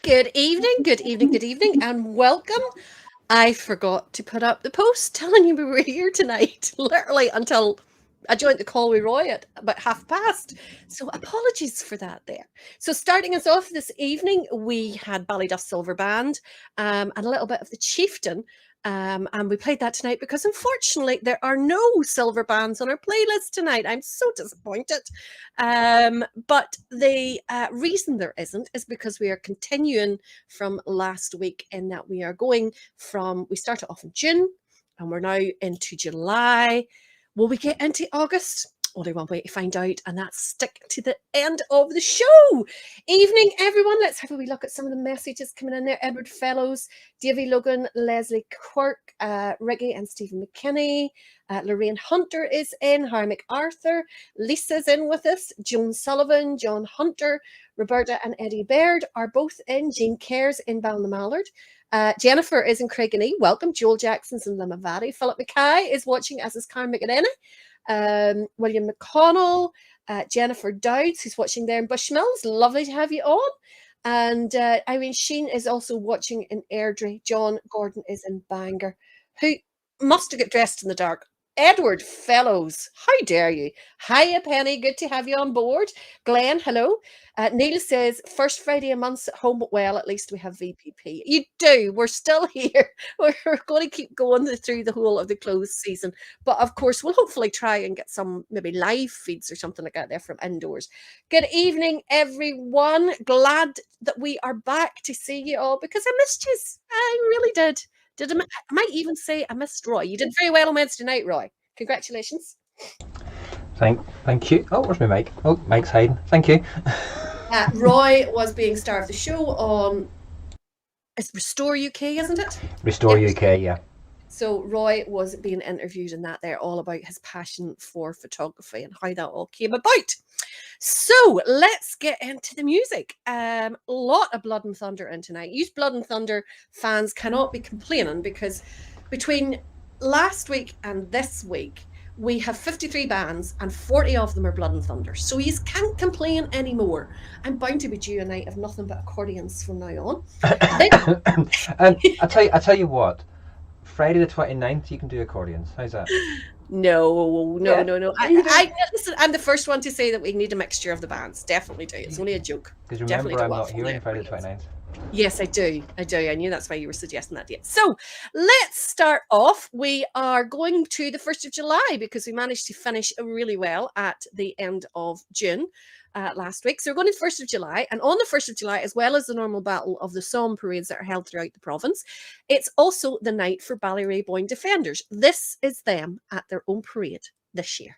Good evening, good evening, good evening, and welcome. I forgot to put up the post telling you we were here tonight, literally until I joined the call with Roy at about 5:30. So apologies for that there. So starting us off this evening, we had Bali Duff Silver Band and a little bit of the Chieftain. And we played that tonight because unfortunately there are no silver bands on our playlist tonight. I'm so disappointed. But the reason there isn't is because we are continuing from last week in that we are going we started off in June and we're now into July. Will we get into August? Only one way to find out, and that's stick to the end of the show. Evening, everyone. Let's have a wee look at some of the messages coming in there. Edward Fellows, Davey Logan, Leslie Quirk, Ricky and Stephen McKinney, Lorraine Hunter is in, Harry MacArthur, Lisa's in with us, Joan Sullivan, John Hunter, Roberta and Eddie Baird are both in, Jean Cares in Ballinamallard. Jennifer is in Craigenee. Welcome. Joel Jackson's in Limavady. Philip Mackay is watching, as is Karen McEnany. William McConnell, Jennifer Dowds, who's watching there in Bushmills. Lovely to have you on. And Irene Sheen is also watching in Airdrie. John Gordon is in Bangor, who must have got dressed in the dark. Edward Fellows, how dare you? Hiya, Penny, good to have you on board. Glenn, hello. Neil says, first Friday a month at home, well, at least we have VPP. You do. We're still here. We're going to keep going through the whole of the closed season. But of course, we'll hopefully try and get some maybe live feeds or something like that there from indoors. Good evening, everyone. Glad that we are back to see you all because I missed you. I really did. I might even say I missed Roy. You did very well on Wednesday night, Roy. Congratulations. Thank you. Oh, where's my mic? Oh, Mike's hiding. Thank you. Roy was being star of the show on it's Restore UK, isn't it? Restore UK, yeah. So Roy was being interviewed in that there, all about his passion for photography and how that all came about. So let's get into the music. A lot of Blood and Thunder in tonight. You Blood and Thunder fans cannot be complaining because between last week and this week, we have 53 bands and 40 of them are Blood and Thunder. So you can't complain anymore. I'm bound to be due a night of nothing but accordions from now on. And I tell you what, Friday the 29th, you can do accordions. How's that? No. Listen, I'm the first one to say that we need a mixture of the bands. Definitely do. It's only a joke. Because remember, I'm not here on Friday the 29th. Yes, I do. I knew that's why you were suggesting that date. So let's start off. We are going to the 1st of July because we managed to finish really well at the end of June last week. So we're going to the 1st of July. And on the 1st of July, as well as the normal battle of the Somme parades that are held throughout the province, it's also the night for Ballyraeboyne Defenders. This is them at their own parade this year.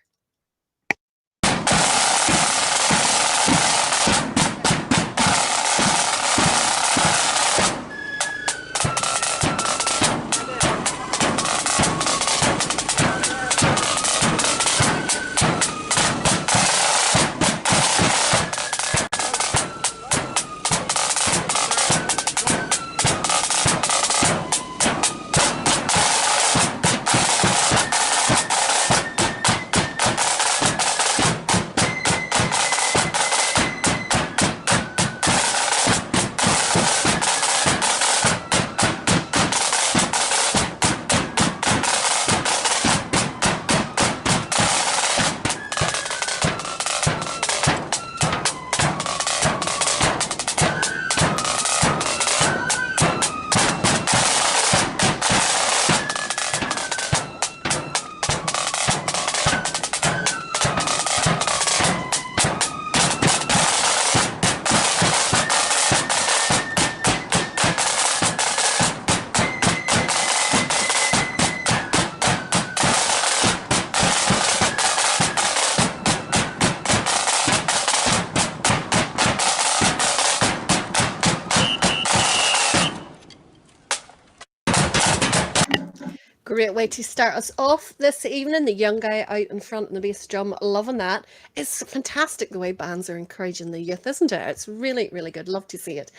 great way to start us off this evening. The young guy out in front in the bass drum, loving that. It's fantastic the way bands are encouraging the youth, isn't it? It's really, really good. Love to see it.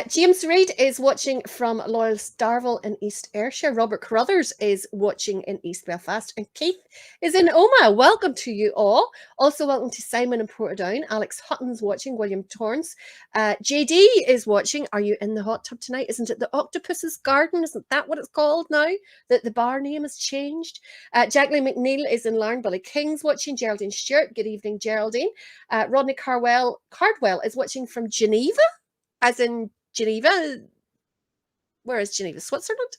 James Reid is watching from Loyal Starville in East Ayrshire. Robert Carruthers is watching in East Belfast. And Keith is in Omagh. Welcome to you all. Also, welcome to Simon in Portadown. Alex Hutton's watching. William Torrance. JD is watching. Are you in the hot tub tonight? Isn't it the Octopus's Garden? Isn't that what it's called now? That the bar name has changed. Jacqueline McNeil is in Larne. Billy King's watching. Geraldine Stewart. Good evening, Geraldine. Rodney Cardwell is watching from Geneva, as in Geneva. Where is Geneva? Switzerland?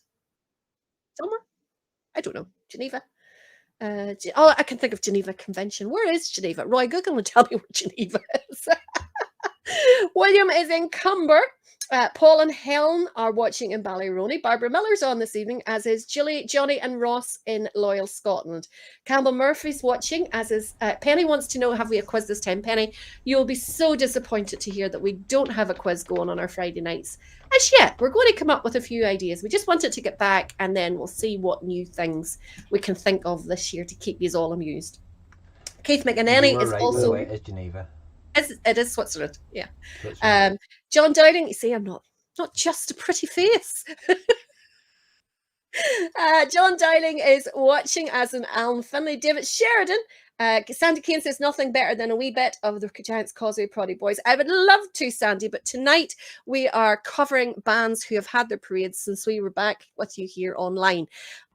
Somewhere? I don't know. Geneva. I can think of Geneva Convention. Where is Geneva? Roy, Google and tell me where Geneva is. William is in Cumber. Paul and Helen are watching in Ballyroney. Barbara Miller's on this evening, as is Julie, Johnny and Ross in Loyal, Scotland. Campbell Murphy's watching, as is Penny wants to know, have we a quiz this time? Penny, you'll be so disappointed to hear that we don't have a quiz going on our Friday nights. As yet, we're going to come up with a few ideas. We just wanted to get back, and then we'll see what new things we can think of this year to keep you all amused. Keith McEnany is right, also... It is Geneva. It is Switzerland, yeah. Switzerland. John Dowling, you see, I'm not just a pretty face. John Dowling is watching, as in Alan Finlay. David Sheridan, Sandy Kane says nothing better than a wee bit of the Giants Causeway Proddy Boys. I would love to, Sandy, but tonight we are covering bands who have had their parades since we were back with you here online.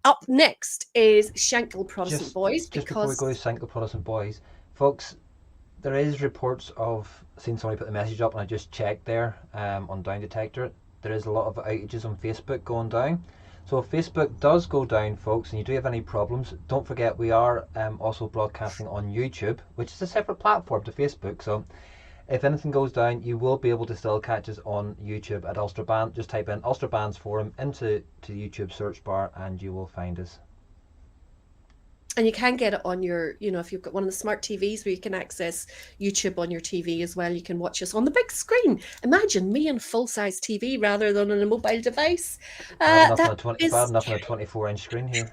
Up next is Shankle Protestant Boys. Just before we go to Shankle Protestant Boys, folks, there is reports of seeing somebody put the message up, and I just checked there on Down Detector. There is a lot of outages on Facebook going down. So if Facebook does go down, folks, and you do have any problems, don't forget we are also broadcasting on YouTube, which is a separate platform to Facebook. So if anything goes down, you will be able to still catch us on YouTube at Ulster Band. Just type in Ulster Bands Forum into the YouTube search bar, and you will find us. And you can get it on your, if you've got one of the smart TVs where you can access YouTube on your TV as well, you can watch us on the big screen. Imagine me on full-size TV rather than on a mobile device. Bad enough on a 24-inch screen here.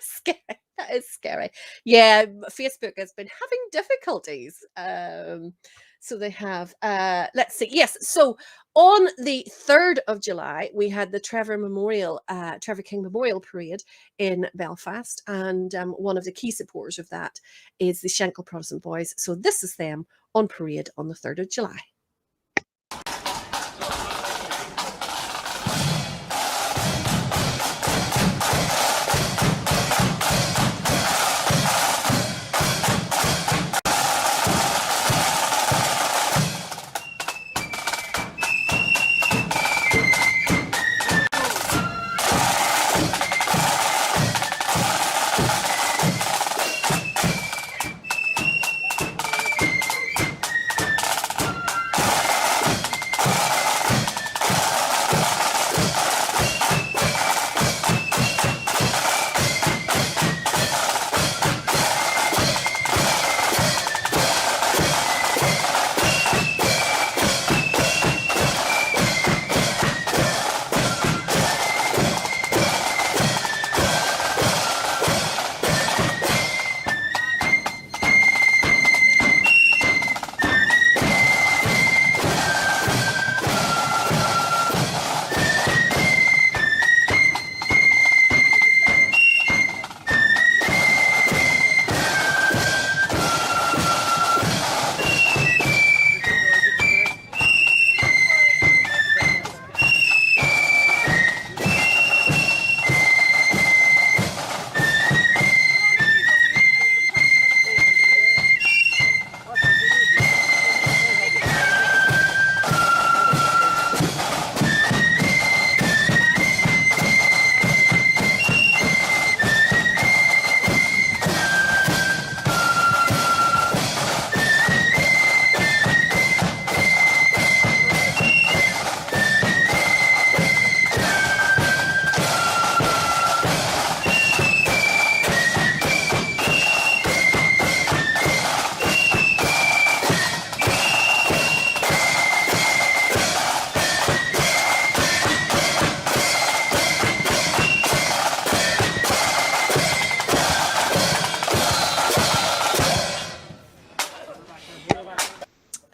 Scary. That is scary. Yeah, Facebook has been having difficulties. So they have, let's see. Yes. So on the 3rd of July, we had the Trevor King Memorial Parade in Belfast. And one of the key supporters of that is the Shankle Protestant Boys. So this is them on parade on the 3rd of July.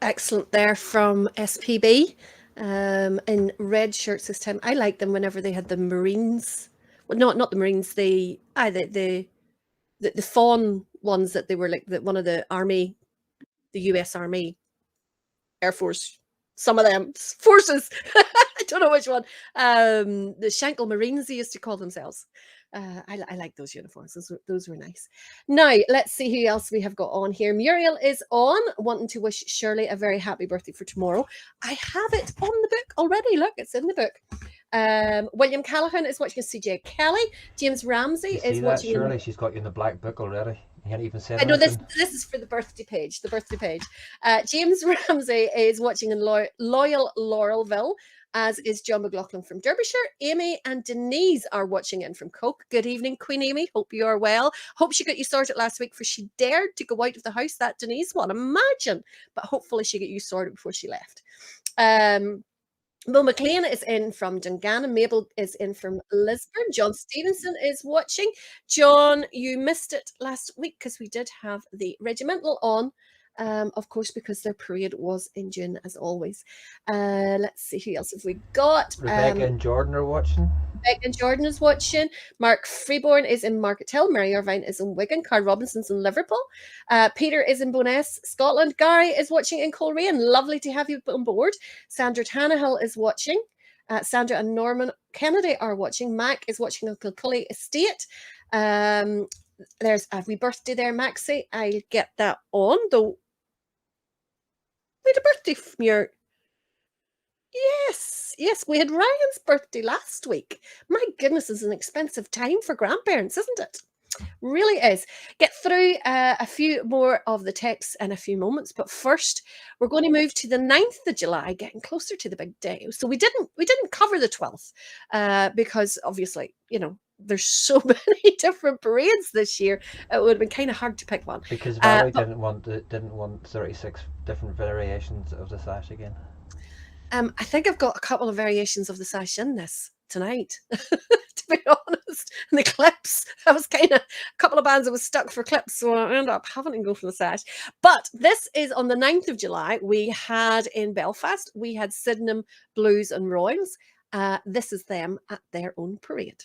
excellent there from SPB in red shirts this time. I liked them whenever they had the Marines. Well, not the Marines. The fawn ones that they were like one of the army, the U.S. Army, Air Force, some of them forces. I don't know which one. The Shankill Marines, they used to call themselves. I like those uniforms. Those were nice. Now, let's see who else we have got on here. Muriel is on, wanting to wish Shirley a very happy birthday for tomorrow. I have it on the book already. Look, it's in the book. William Callahan is watching CJ Kelly. James Ramsey is watching. Shirley, she's got you in the black book already. You haven't even said I know anything. this is for the birthday page. James Ramsey is watching in Loyal Laurelville, as is John McLaughlin from Derbyshire. Amy and Denise are watching in from Coke. Good evening, Queen Amy. Hope you are well. Hope she got you sorted last week, for she dared to go out of the house, that Denise one. Imagine. But hopefully she got you sorted before she left. Mo McLean is in from Dungannon. Mabel is in from Lisburn. John Stevenson is watching. John, you missed it last week because we did have the regimental on, of course, because their parade was in June, as always. Let's see, who else have we got? Rebecca and Jordan are watching. Rebecca and Jordan is watching. Mark Freeborn is in Market Hill. Mary Irvine is in Wigan. Carl Robinson's in Liverpool. Peter is in Bo'ness, Scotland. Gary is watching in Coleraine. Lovely to have you on board. Sandra Tannehill is watching. Sandra and Norman Kennedy are watching. Mac is watching on Kilcully Estate. There's a wee birthday there, Maxie. I'll get that on, though. We had a birthday from your... Yes, we had Ryan's birthday last week. My goodness, it's an expensive time for grandparents, isn't it? Really is. Get through a few more of the texts in a few moments, but first we're going to move to the 9th of July, getting closer to the big day. So we didn't cover the 12th because obviously, you know, there's so many different parades this year. It would have been kind of hard to pick one. Because Valerie didn't want 36 different variations of the sash again. I think I've got a couple of variations of the sash in this tonight, to be honest. And the clips, I was kind of, a couple of bands I was stuck for clips, so I ended up having to go for the sash. But this is on the 9th of July. We had in Belfast, we had Sydenham Blues and Royals. This is them at their own parade.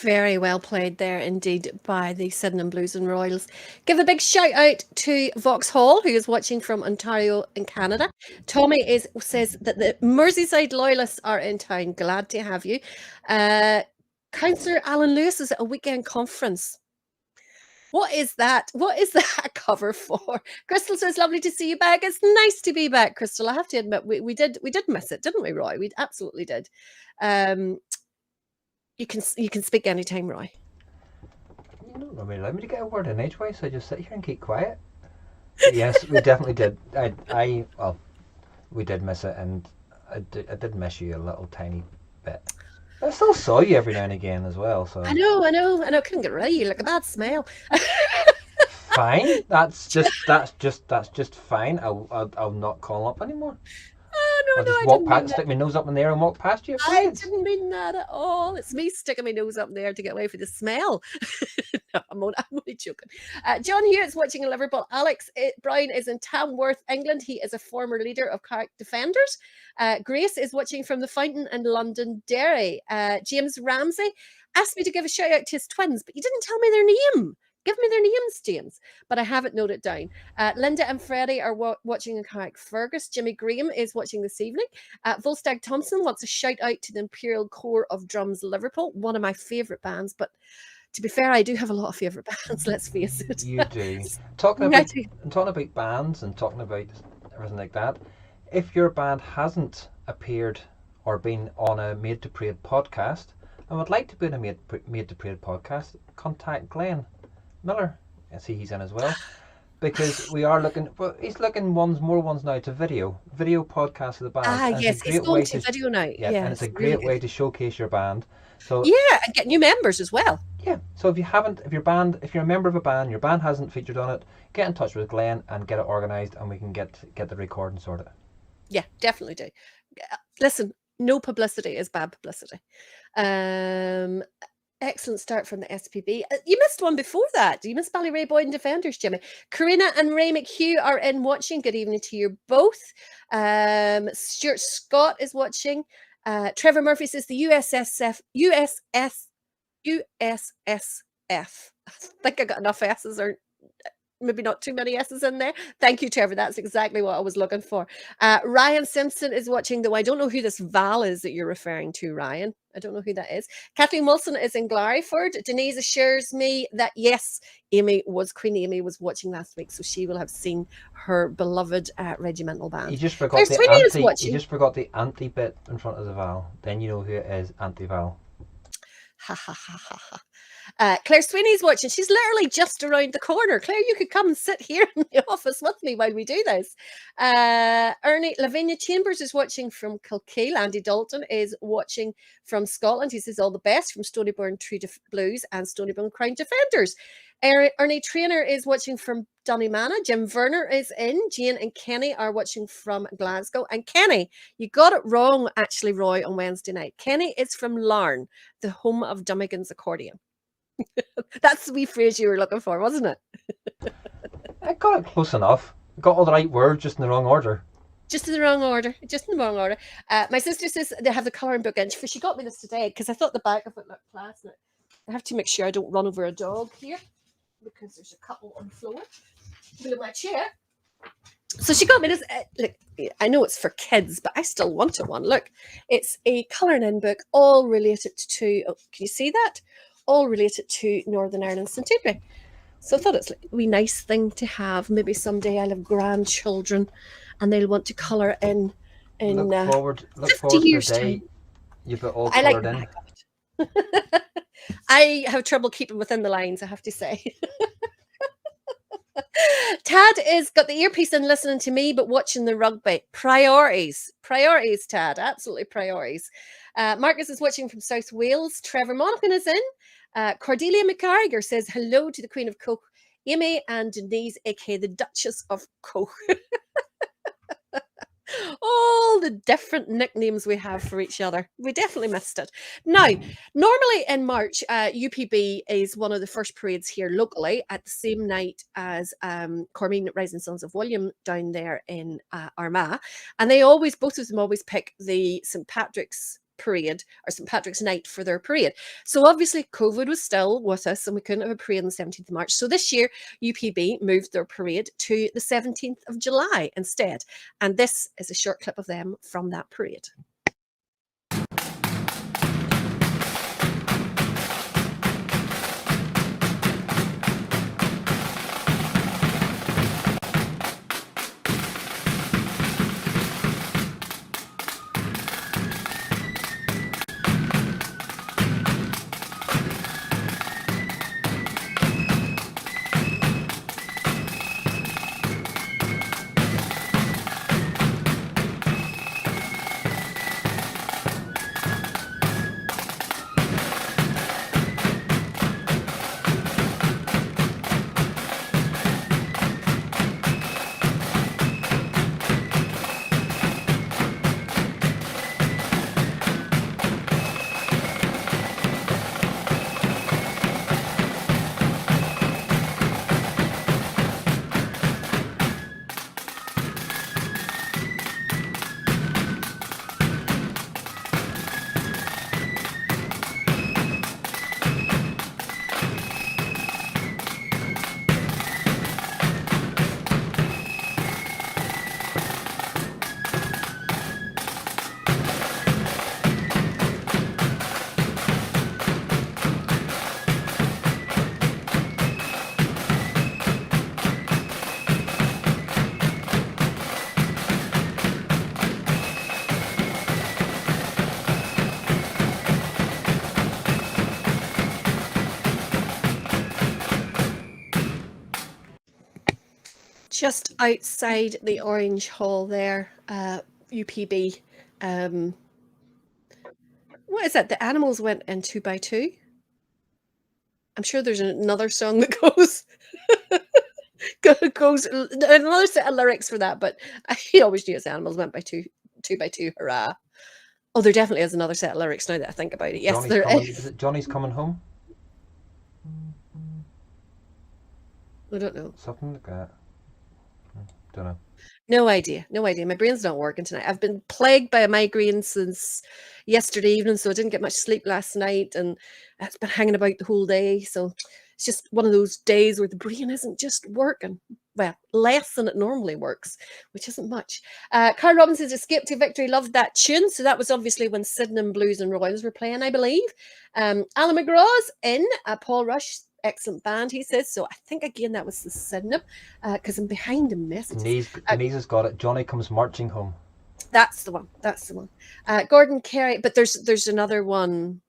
Very well played there indeed by the Sydenham Blues and Royals. Give a big shout out to Vauxhall, who is watching from Ontario in Canada. Tommy says that the Merseyside Loyalists are in town. Glad to have you. Councillor Alan Lewis is at a weekend conference. What is that? What is that cover for? Crystal says, lovely to see you back. It's nice to be back, Crystal. I have to admit, we did miss it, didn't we, Roy? We absolutely did. You can speak anytime, Roy. You don't really allow me to get a word in edgewise, so I just sit here and keep quiet. But yes, we definitely did. Well, we did miss it, and I did miss you a little tiny bit. I still saw you every now and again as well. So I know. I couldn't get rid of you. Look at that smell. Fine. That's just fine. I'll not call up anymore. Oh, I'll just walk past, stick my nose up in there and walk past you. I didn't mean that at all. It's me sticking my nose up there to get away from the smell. No, I'm only joking. John here is watching in Liverpool. Alex Brown is in Tamworth, England. He is a former leader of Carrick Defenders. Grace is watching from the Fountain in Londonderry. James Ramsey asked me to give a shout out to his twins, but you didn't tell me their name. Give me their names, James. But I have it noted down. Linda and Freddie are watching in Carrick Fergus. Jimmy Graham is watching this evening. Volstagg Thompson wants a shout out to the Imperial Corps of Drums Liverpool, one of my favourite bands. But to be fair, I do have a lot of favourite bands, let's face it. You do. Talking about bands and talking about everything like that, if your band hasn't appeared or been on a Made to Parade podcast and would like to be on a Made to Parade podcast, contact Glenn Miller. I see he's in as well, because we are looking. Well, he's looking more ones now to video podcast of the band. Yes, he's going to video now. Yeah, and it's a great way to showcase your band. So yeah, and get new members as well. Yeah, so if you're a member of a band, your band hasn't featured on it, get in touch with Glenn and get it organised, and we can get the recording sorted. Yeah, definitely do. Listen, no publicity is bad publicity. Excellent start from the SPB. You missed one before that. You missed Ballyray Boyd and Defenders, Jimmy. Karina and Ray McHugh are in watching. Good evening to you both. Stuart Scott is watching. Trevor Murphy says the USSF. I think I got enough S's, or maybe not too many S's in there. Thank you, Trevor. That's exactly what I was looking for. Ryan Simpson is watching, though I don't know who this Val is that you're referring to, Ryan. I don't know who that is. Kathleen Wilson is in Glarryford. Denise assures me that, yes, Queen Amy was watching last week, so she will have seen her beloved regimental band. You just forgot the anti bit in front of the Val. Then you know who it is, anti-Val. Ha ha ha ha ha. Claire Sweeney's watching. She's literally just around the corner. Claire, you could come and sit here in the office with me while we do this. Lavinia Chambers is watching from Kilkeel. Andy Dalton is watching from Scotland. He says all the best from Stonyburn Tree Blues and Stonyburn Crown Defenders. Ernie Trainer is watching from Doneymana. Jim Verner is in. Jane and Kenny are watching from Glasgow. And Kenny, you got it wrong, actually, Roy, on Wednesday night. Kenny is from Larne, the home of Dummigan's accordion. That's the wee phrase you were looking for, wasn't it? I got it close enough. Got all the right words, just in the wrong order. My sister says they have the colouring book in. She got me this today because I thought the back of it looked class. I have to make sure I don't run over a dog here, because there's a couple on the floor below my chair. So she got me this. Look, I know it's for kids, but I still wanted one. Look, it's a colouring in book, all related to. Oh, can you see that? All related to Northern Ireland centenary. So I thought it's a wee nice thing to have. Maybe someday I'll have grandchildren, and they'll want to colour in. Look forward to years the day time. you've it all coloured in. I have trouble keeping within the lines, I have to say. Tad is got the earpiece and listening to me, but watching the rugby. Priorities, Tad, absolutely priorities. Marcus is watching from South Wales. Trevor Monaghan is in. Cordelia McCarriger says hello to the Queen of Coke, Amy and Denise, aka the Duchess of Coke. All the different nicknames we have for each other. We definitely missed it. Now, normally in March, UPB is one of the first parades here locally at the same night as Cormean Rising Sons of William down there in Armagh. And they both of them always pick the St. Patrick's parade, or St. Patrick's Night for their parade. So obviously COVID was still with us and we couldn't have a parade on the 17th of March. So this year UPB moved their parade to the 17th of July instead. And this is a short clip of them from that parade. Just outside the Orange Hall there, UPB. What is it? The animals went in 2 by 2. I'm sure there's another song that goes goes another set of lyrics for that, but I always knew it's animals went by 2 by 2. Hurrah! Oh, there definitely is another set of lyrics now that I think about it. Yes, there Is is. it Johnny's Coming Home? I don't know. Something like that. Don't know. No idea. No idea. My brain's not working tonight. I've been plagued by a migraine since yesterday evening, so I didn't get much sleep last night, and it's been hanging about the whole day. So it's just one of those days where the brain isn't just working. Well, less than it normally works, which isn't much. Carl Robinson's Escape to Victory loved that tune. So that was obviously when Sydenham Blues and Royals were playing, I believe. Alan McGraw's in. Paul Rush, excellent band, he says. So I think, again, that was the Sydenham, because I'm behind in messages. Denise has got it. Johnny Comes Marching Home. That's the one. That's the one. Gordon Carey, but there's another one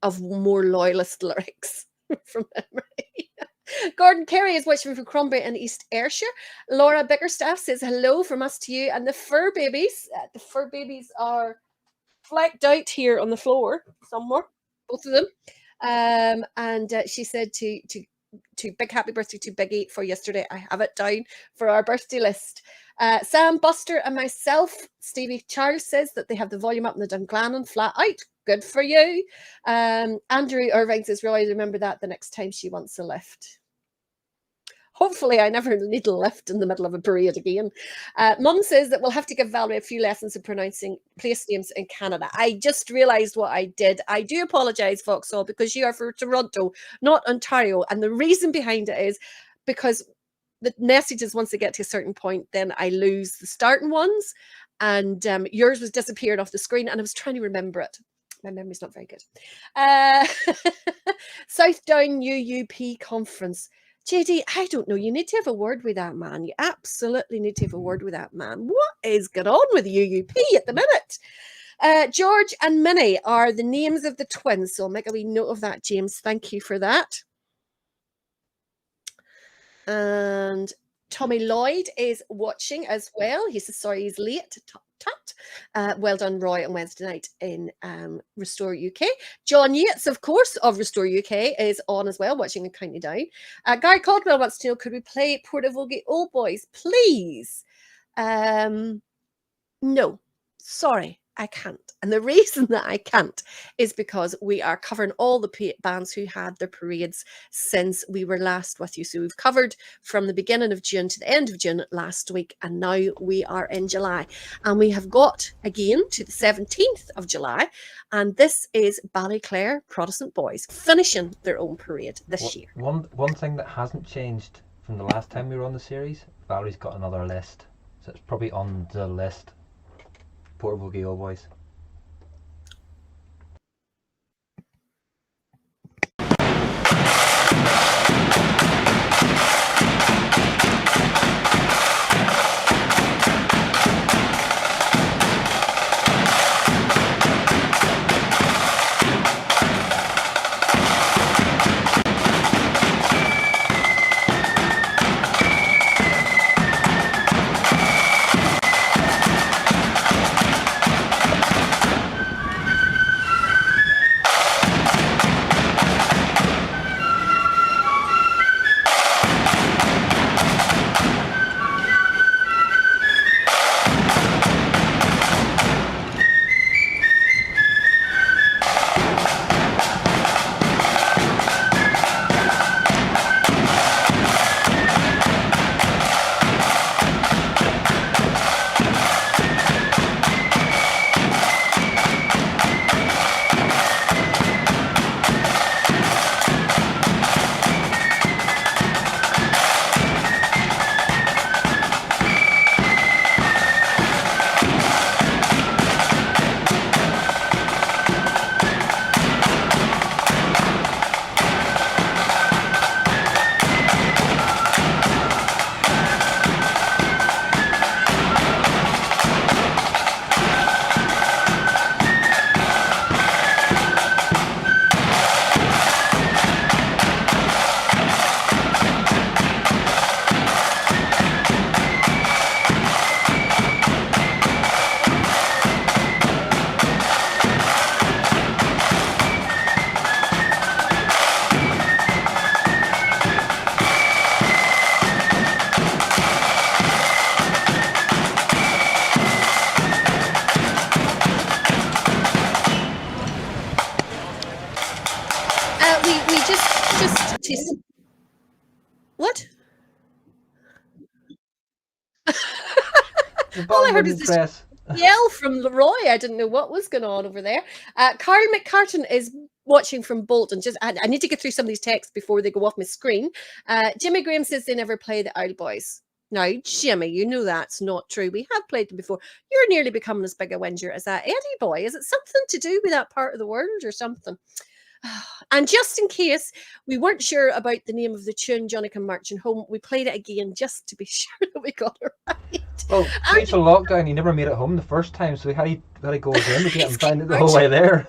of more loyalist lyrics from memory. Gordon Carey is watching from Crumbray in East Ayrshire. Laura Bickerstaff says hello from us to you and the fur babies. The fur babies are flecked out here on the floor somewhere, both of them. And she said to big happy birthday to Biggie for yesterday. I have it down for our birthday list. Sam, Buster, and myself. Stevie Charles says that they have the volume up in the Dunglannon flat out. Good for you. Andrew Irving says, Roy, remember that the next time she wants a lift. Hopefully I never need a lift in the middle of a parade again. Mum says that we'll have to give Valerie a few lessons of pronouncing place names in Canada. I just realised what I did. I do apologise, Vauxhall, because you are for Toronto, not Ontario. And the reason behind it is because the messages, once they get to a certain point, then I lose the starting ones. And yours was disappeared off the screen, and I was trying to remember it. My memory's not very good. Southdown UUP conference. JD, I don't know. You need to have a word with that man. You absolutely need to have a word with that man. What is going on with UUP at the minute? George and Minnie are the names of the twins. So I'll make a wee note of that, James. Thank you for that. And Tommy Lloyd is watching as well. He says, sorry, he's late. Well done, Roy, on Wednesday night in Restore UK. John Yates, of course, of Restore UK, is on as well, watching in County Down. Gary Caldwell wants to know, could we play Portavogie Old Boys, please? No, sorry. I can't. And the reason that I can't is because we are covering all the bands who had their parades since we were last with you. So we've covered from the beginning of June to the end of June last week, and now we are in July. And we have got again to the 17th of July, and this is Ballyclare Protestant Boys finishing their own parade this year. One thing that hasn't changed from the last time we were on the series, Valerie's got another list. So it's probably on the list. Portable Gale Boys. We just to what? All I heard was this yell from Leroy. I didn't know what was going on over there. Carl McCartan is watching from Bolton. I need to get through some of these texts before they go off my screen. Jimmy Graham says they never play the Isle Boys. Now, Jimmy, you know that's not true. We have played them before. You're nearly becoming as big a whinger as that Eddie boy. Is it something to do with that part of the world or something? And just in case we weren't sure about the name of the tune, Johnny Come Marching Home, we played it again just to be sure that we got it right. Well, due to lockdown, he never made it home the first time, so he had to go again to get him find it the whole way there.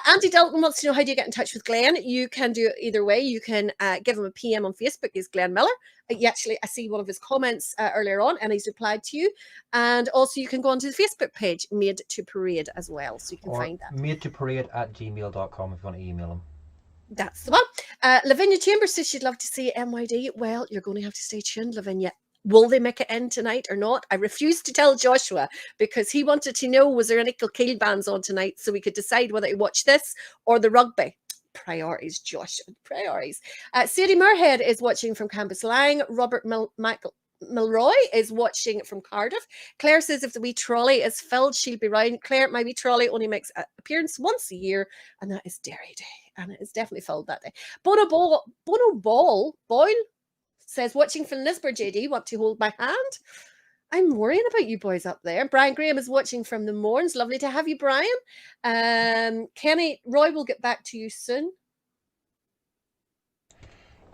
Andy Dalton wants to know, how do you get in touch with Glenn? You can do it either way. You can give him a PM on Facebook. He's Glenn Miller. I see one of his comments earlier on, and he's replied to you. And also, you can go onto the Facebook page, Made to Parade, as well, so you can find that. madetoparade@gmail.com if you want to email him. That's the one. Lavinia Chambers says she'd love to see MYD. Well, you're going to have to stay tuned, Lavinia. Will they make it in tonight or not? I refused to tell Joshua because he wanted to know, was there any Kilkeel bands on tonight so we could decide whether to watch this or the rugby. Priorities, Joshua, priorities. Sadie Moorhead is watching from Cambuslang. Robert Milroy is watching from Cardiff. Claire says if the wee trolley is filled, she'll be round. Claire, my wee trolley only makes an appearance once a year, and that is Dairy Day, and it is definitely filled that day. Bono Boyle says, watching from Lisbon, JD, want to hold my hand? I'm worrying about you boys up there. Brian Graham is watching from the Mourns. Lovely to have you, Brian. Kenny, Roy will get back to you soon.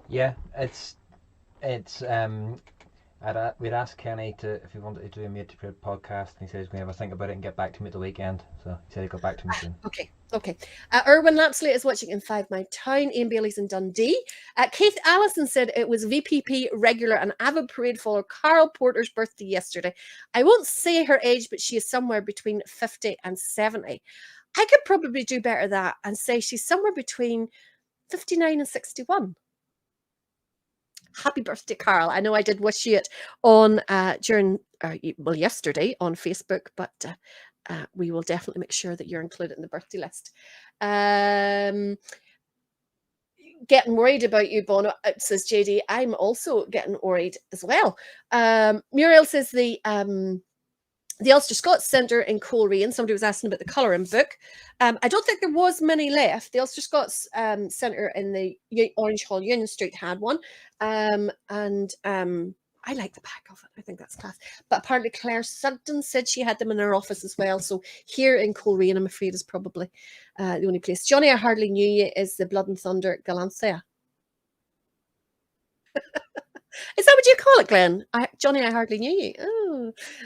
Yeah, we'd asked Kenny if he wanted to do a Made to Parade podcast, and he said he's going to have a think about it and get back to me at the weekend. So he said he'd got back to me soon. Okay. Erwin Lapsley is watching in 5 Mile Town. Ian Bailey's in Dundee. Keith Allison said it was VPP regular and avid parade follower Carol Porter's birthday yesterday. I won't say her age, but she is somewhere between 50 and 70. I could probably do better that and say she's somewhere between 59 and 61. Happy birthday, Carl. I know I did wish you it on yesterday on Facebook, but we will definitely make sure that you're included in the birthday list. Getting worried about you, Bono, says JD. I'm also getting worried as well. Muriel says the Ulster Scots Centre in Coleraine. Somebody was asking about the colouring book. I don't think there was many left. The Ulster Scots Centre in the Orange Hall, Union Street, had one. I like the back of it. I think that's class. But apparently Claire Sugden said she had them in her office as well. So here in Coleraine, I'm afraid, is probably the only place. Johnny, I Hardly Knew You is the Blood and Thunder Galanthea. Is that what you call it, Glenn? Johnny, I Hardly Knew You.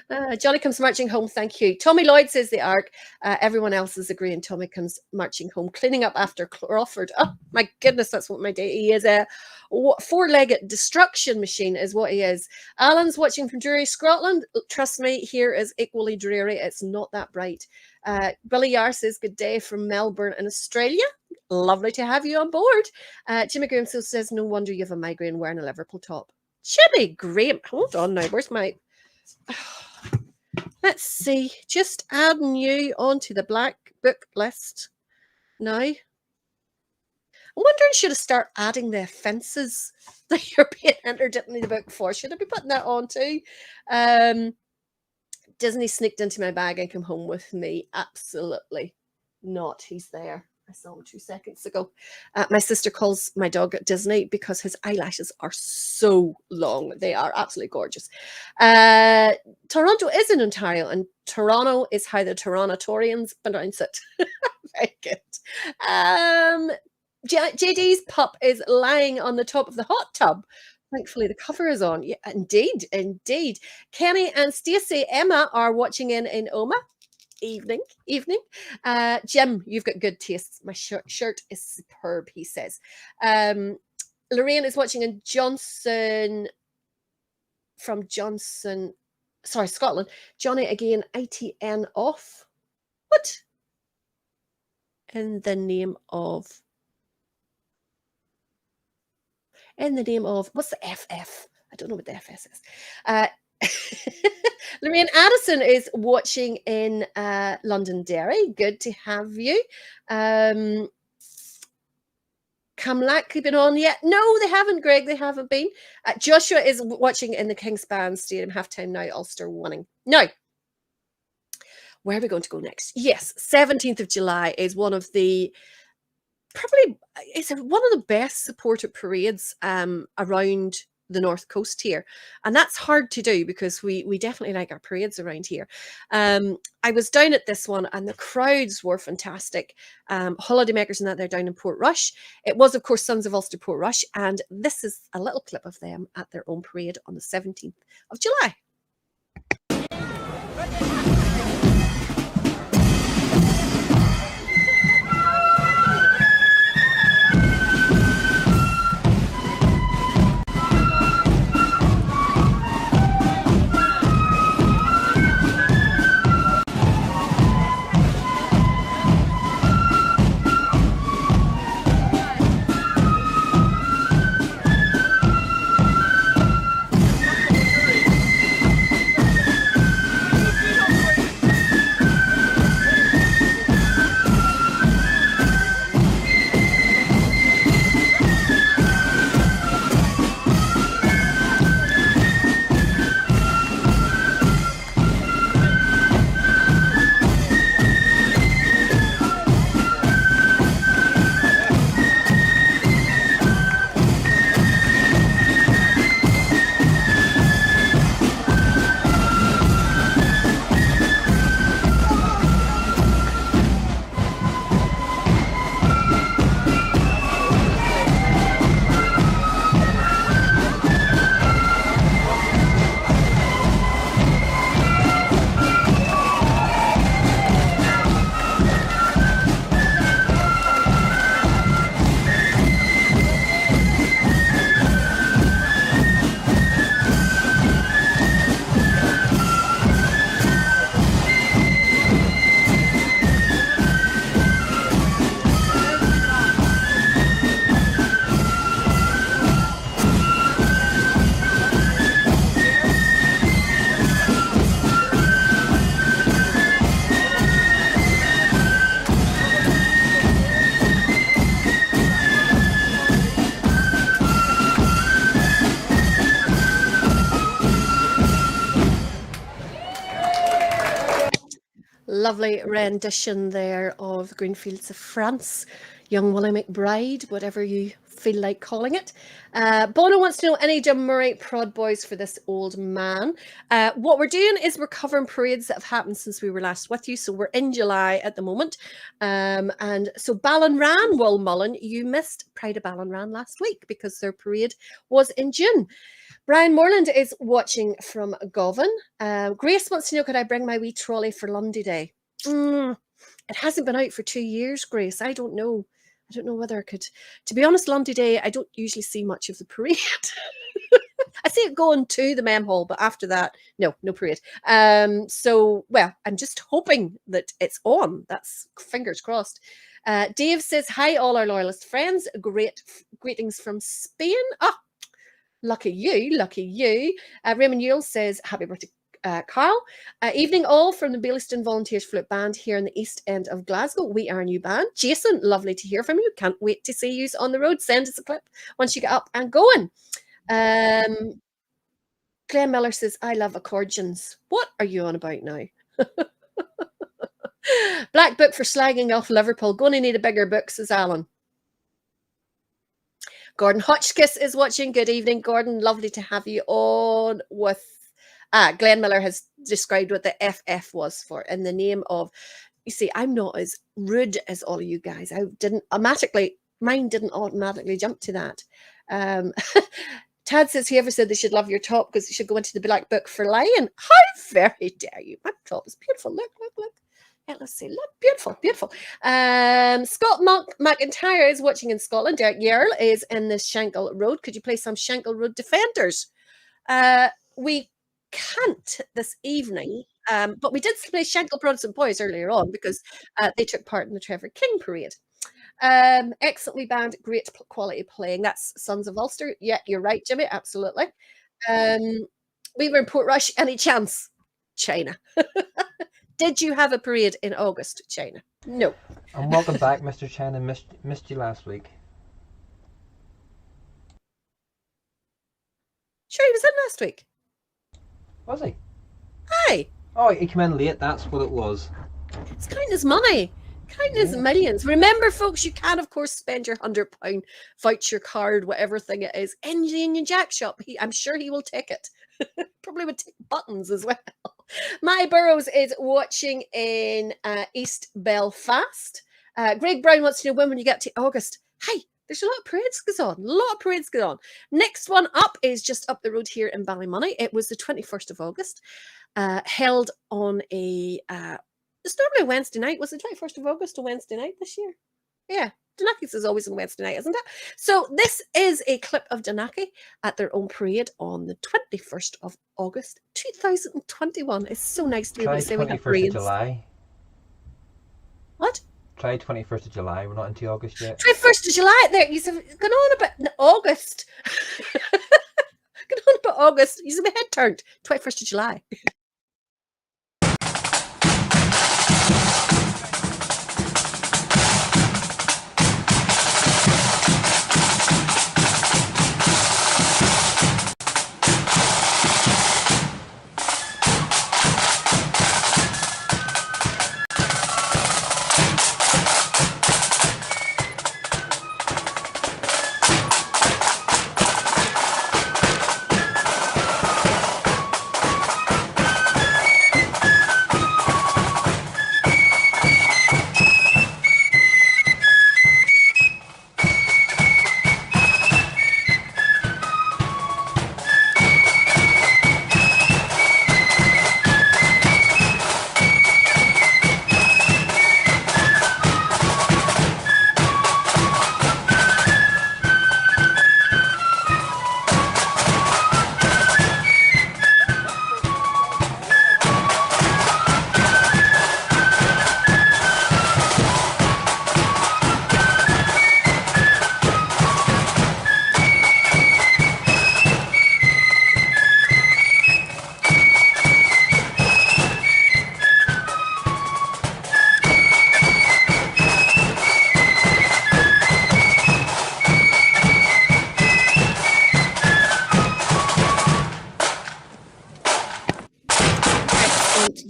Oh, Johnny Comes Marching Home. Thank you. Tommy Lloyd says the Ark. Everyone else is agreeing. Tommy Comes Marching Home. Cleaning up after Crawford. Oh, my goodness, that's what my day. He is a four-legged destruction machine is what he is. Alan's watching from Drury, Scotland. Trust me, here is equally dreary. It's not that bright. Billy Yar says good day from Melbourne in Australia. Lovely to have you on board. Jimmy Graham says, no wonder you have a migraine wearing a Liverpool top. Jimmy Graham, hold on now. Where's my... Let's see. Just adding you onto the black book list now. I'm wondering, should I start adding the offences that you're being entered into the book for? Should I be putting that on too? Disney sneaked into my bag and came home with me. Absolutely not. He's there. I saw him 2 seconds ago. My sister calls my dog Disney because his eyelashes are so long. They are absolutely gorgeous. Toronto is in Ontario, and Toronto is how the Torontotorians pronounce it. Very good. JD's pup is lying on the top of the hot tub. Thankfully, the cover is on. Yeah, indeed, indeed. Kenny and Stacey, Emma are watching in Oma. Evening. Jim, you've got good tastes. My shirt is superb, he says. Lorraine is watching in Johnson, Scotland. Johnny again, ITN off. What? In the name of, what's the FF? I don't know what the FS is. Lorraine Addison is watching in Londonderry. Good to have you. Camlack been on yet? No, they haven't, Greg. They haven't been. Joshua is watching in the Kingspan Stadium. Halftime now. Ulster winning. Now, where are we going to go next? Yes, 17th of July is one of the one of the best supported parades around the North Coast here, and that's hard to do because we definitely like our parades around here. I was down at this one and the crowds were fantastic. Holidaymakers and that, they're down in Portrush. It was, of course, Sons of Ulster Portrush, and this is a little clip of them at their own parade on the 17th of July. lovely rendition there of Greenfields of France, Young Willie McBride, whatever you feel like calling it. Bono wants to know any Jim Murray prod boys for this old man. What we're doing is we're covering parades that have happened since we were last with you. So we're in July at the moment. And so Ballinran, Will Mullen, you missed Pride of Ballinran last week because their parade was in June. Brian Moreland is watching from Govan. Grace wants to know, could I bring my wee trolley for Lundy Day? It hasn't been out for 2 years, Grace. I don't know. I don't know whether I could. To be honest, Lundy Day, I don't usually see much of the parade. I see it going to the Mem Hall, but after that, no parade. So, well, I'm just hoping that it's on. That's fingers crossed. Dave says, hi, all our loyalist friends. Greetings from Spain. Ah, lucky you, lucky you. Raymond Yule says, happy birthday, Carl. Evening all from the Baileystown Volunteers Flute Band here in the East End of Glasgow. We are a new band. Jason, lovely to hear from you. Can't wait to see you on the road. Send us a clip once you get up and going. Glenn Miller says, I love accordions. What are you on about now? Black book for slagging off Liverpool. Going to need a bigger book, says Alan. Gordon Hotchkiss is watching. Good evening, Gordon. Lovely to have you on with... Glenn Miller has described what the FF was for in the name of... You see, I'm not as rude as all of you guys. Mine didn't automatically jump to that. Tad says, whoever said they should love your top because it should go into the black book for lying. How very dare you? My top is beautiful. Look. Yeah, let's see. Look, beautiful. Scott McIntyre is watching in Scotland. Derek Yerl is in the Shankle Road. Could you play some Shankle Road Defenders? We can't this evening, but we did play Shankle Protestant Boys earlier on because they took part in the Trevor King Parade. Excellently band, great quality playing. That's Sons of Ulster. Yeah, you're right, Jimmy. Absolutely. We were in Portrush. Any chance? China. Did you have a parade in August, China? No. And welcome back, Mr. China. Missed you last week. Sure, he was in last week. Was he? Aye. Oh, he came in late. That's what it was. It's counting his money. Counting his millions. Remember, folks, you can, of course, spend your £100 voucher card, whatever thing it is, in the Union Jack shop. I'm sure he will take it. Probably would take buttons as well. My Burrows is watching in East Belfast. Greg Brown wants to know when you get to August. Hey, there's a lot of parades going on. Next one up is just up the road here in Ballymoney. It was the 21st of August, held on a... it's normally a Wednesday night. Was the 21st of August a Wednesday night this year? Yeah. Danakis is always on Wednesday night, isn't it? So this is a clip of Danaki at their own parade on the 21st of August, 2021. It's so nice to be able to say we have parades. 21st of July. What? Try 21st of July. We're not into August yet. 21st of July. There, you've gone on about August. Gone on about August. You've my head turned. 21st of July.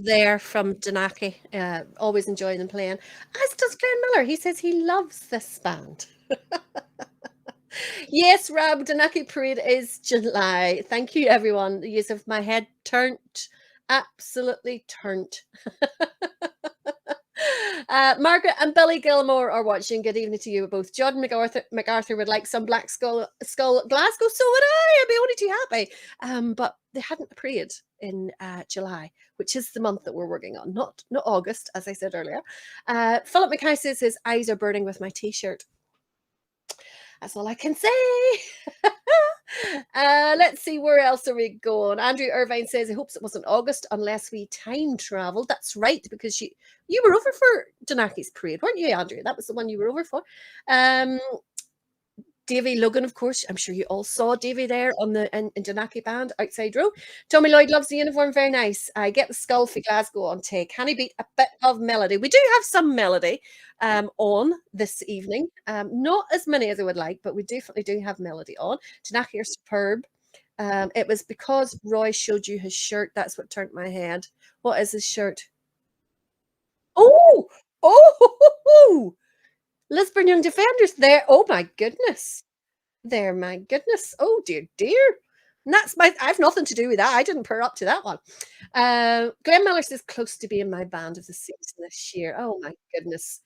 there from Danaki. Always enjoying them playing. As does Glenn Miller. He says he loves this band. Yes, Rob, Danaki Parade is July. Thank you, everyone. The use of my head turned. Absolutely turned. Margaret and Billy Gilmore are watching. Good evening to you both. John MacArthur would like some Black Skull Glasgow. So would I. I'd be only too happy. But they hadn't a parade in July, which is the month that we're working on, not August, as I said earlier. Philip Mackay says his eyes are burning with my T-shirt. That's all I can say. Let's see, where else are we going? Andrew Irvine says he hopes it wasn't August unless we time traveled. That's right, because you were over for Danaki's parade, weren't you, Andrew? That was the one you were over for. Davey Logan, of course. I'm sure you all saw Davey there on the in Danaki band outside row. Tommy Lloyd loves the uniform, very nice. I get the skull for Glasgow on take. Can he beat a bit of melody? We do have some melody on this evening. Not as many as I would like, but we definitely do have melody on. Danaki are superb. It was because Roy showed you his shirt. That's what turned my head. What is his shirt? Oh, Lisburn Young Defenders there. Oh my goodness. There, my goodness. Oh dear. And that's I have nothing to do with that. I didn't purr up to that one. Glenn Miller says close to being my band of the season this year. Oh my goodness.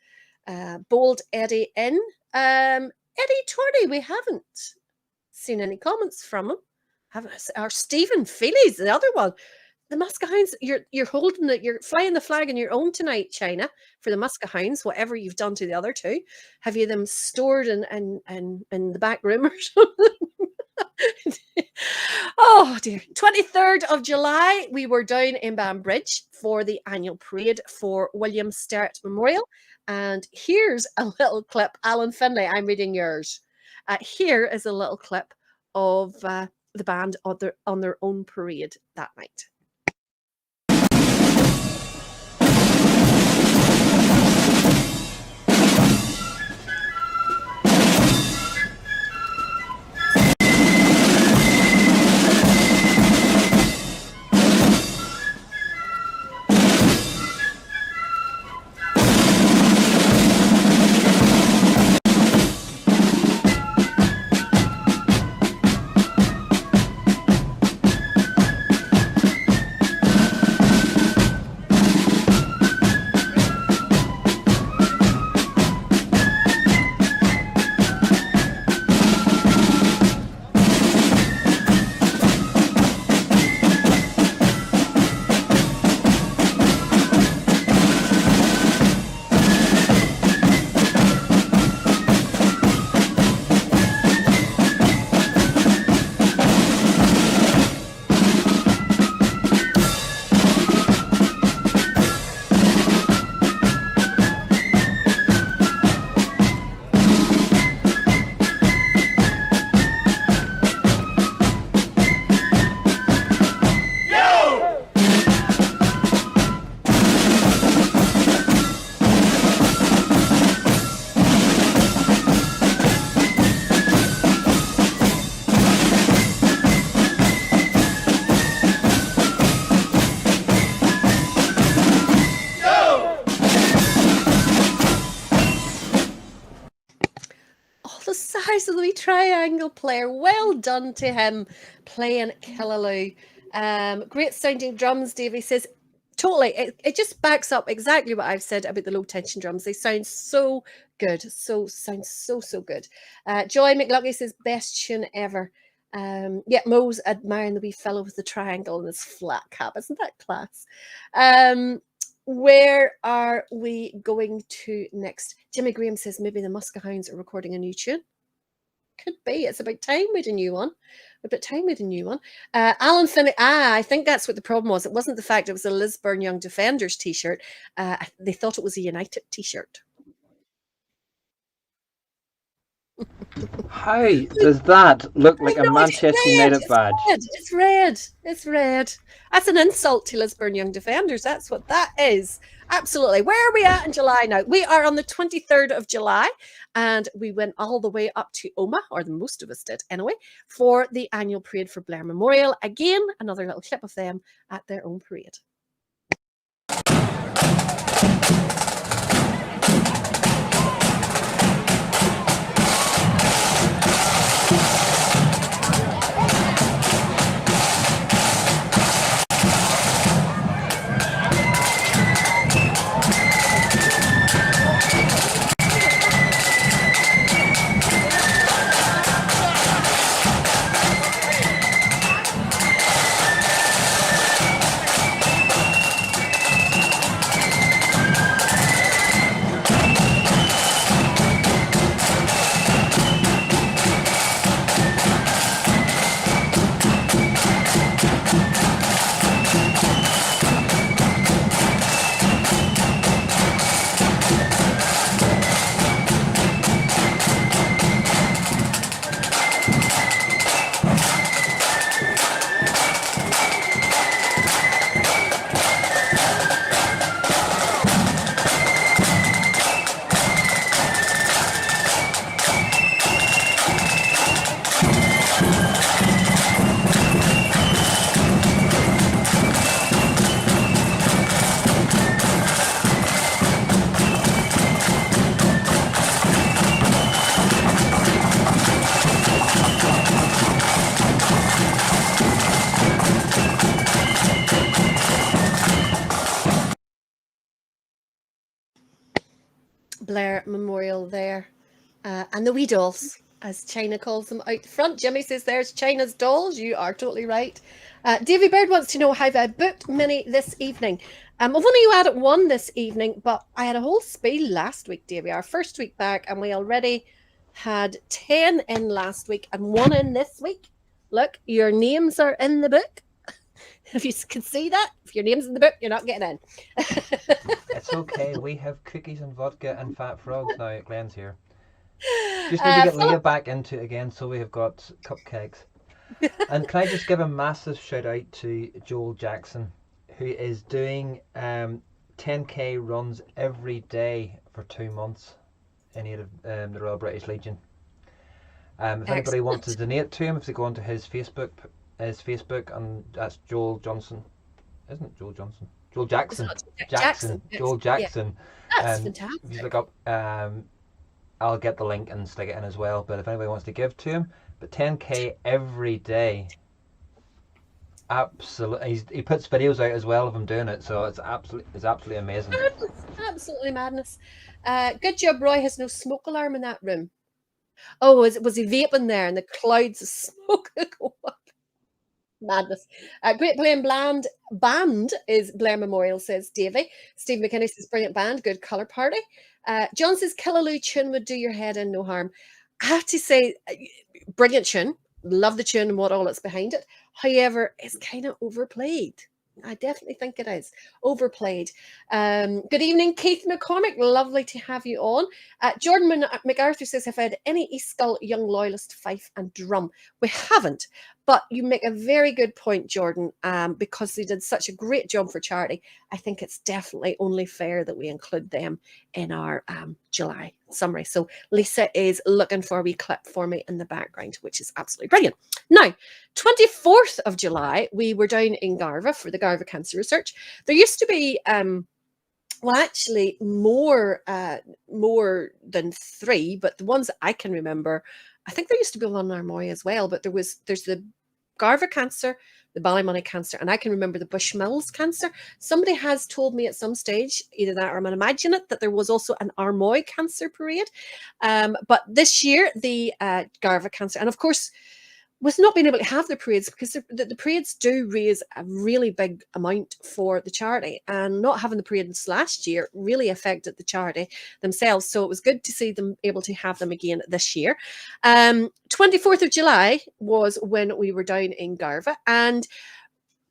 Bold Eddie in. Eddie Torney, we haven't seen any comments from him. Or Stephen Feely's the other one. The Muscahounds, you're holding it, you're flying the flag on your own tonight, China, for the Muscahounds, whatever you've done to the other two. Have you them stored in the back room or something? Oh dear. 23rd of July, we were down in Banbridge for the annual parade for William Sterrett Memorial. And here's a little clip. Alan Finlay, I'm reading yours. Here is a little clip of the band on their own parade that night. The wee triangle player. Well done to him playing Killaloo. Great sounding drums, Davey says. Totally. It just backs up exactly what I've said about the low tension drums. They sound so good. Sounds so good. Joy McLucky says best tune ever. Yeah, Mo's admiring the wee fellow with the triangle and his flat cap. Isn't that class? Where are we going to next? Jimmy Graham says maybe the Muscahounds are recording a new tune. Could be. It's about time with a new one. Alan Finney. I think that's what the problem was. It wasn't the fact it was a Lisburn Young Defenders T-shirt. They thought it was a United T-shirt. How does that look like a Manchester United badge? It's red. That's an insult to Lisburn Young Defenders. That's what that is. Absolutely. Where are we at in July now? We are on the 23rd of July, and we went all the way up to Omagh, or the most of us did anyway, for the annual parade for Blair Memorial. Again, another little clip of them at their own parade. Blair Memorial there. And the wee dolls, as China calls them out the front. Jimmy says there's China's dolls. You are totally right. Davy Bird wants to know, have I booked many this evening? I've only added one this evening, but I had a whole spiel last week, Davy, our first week back, and we already had 10 in last week and 1 in this week. Look, your names are in the book. If you can see that, if your name's in the book, you're not getting in. It's okay. We have cookies and vodka and fat frogs now at Glenn's here. Just need to get Leah back into it again, so we have got cupcakes. And can I just give a massive shout out to Joel Jackson, who is doing 10k runs every day for 2 months in aid of the Royal British Legion. If anybody wants to donate to him, if they go onto his Facebook, and that's Joel Johnson, isn't it? Joel Johnson, Joel Jackson, Joel Jackson. That's fantastic. If you look up, I'll get the link and stick it in as well. But if anybody wants to give to him, but 10k every day, absolutely. He puts videos out as well of him doing it, so it's absolutely amazing. Absolutely madness. Good job, Roy has no smoke alarm in that room. Oh, was he vaping there and the clouds of smoke go up? Madness. Great playing band is Blair Memorial, says Davey. Steve McKinney says brilliant band, good colour party. John says Killaloo tune would do your head in, no harm. I have to say, brilliant tune. Love the tune and what all it's behind it. However, it's kind of overplayed. I definitely think it is overplayed. Good evening, Keith McCormick. Lovely to have you on. Jordan MacArthur says, have I had any East Skull Young Loyalist fife and drum? We haven't, but you make a very good point, Jordan, because they did such a great job for charity. I think it's definitely only fair that we include them in our July summary. So Lisa is looking for a wee clip for me in the background, which is absolutely brilliant. Now, 24th of July, we were down in Garva for the Garva Cancer Research. There used to be, well, actually more than 3, but the ones that I can remember, I think there used to be one in Armoy as well, but there's the Garva Cancer, the Ballymoney Cancer, and I can remember the Bushmills Cancer. Somebody has told me at some stage, either that or I'm going to imagine it, that there was also an Armoy Cancer Parade. But this year, the Garva Cancer, and of course, with not being able to have the parades, because the parades do raise a really big amount for the charity, and not having the parades last year really affected the charity themselves. So it was good to see them able to have them again this year. 24th of July was when we were down in Garva, and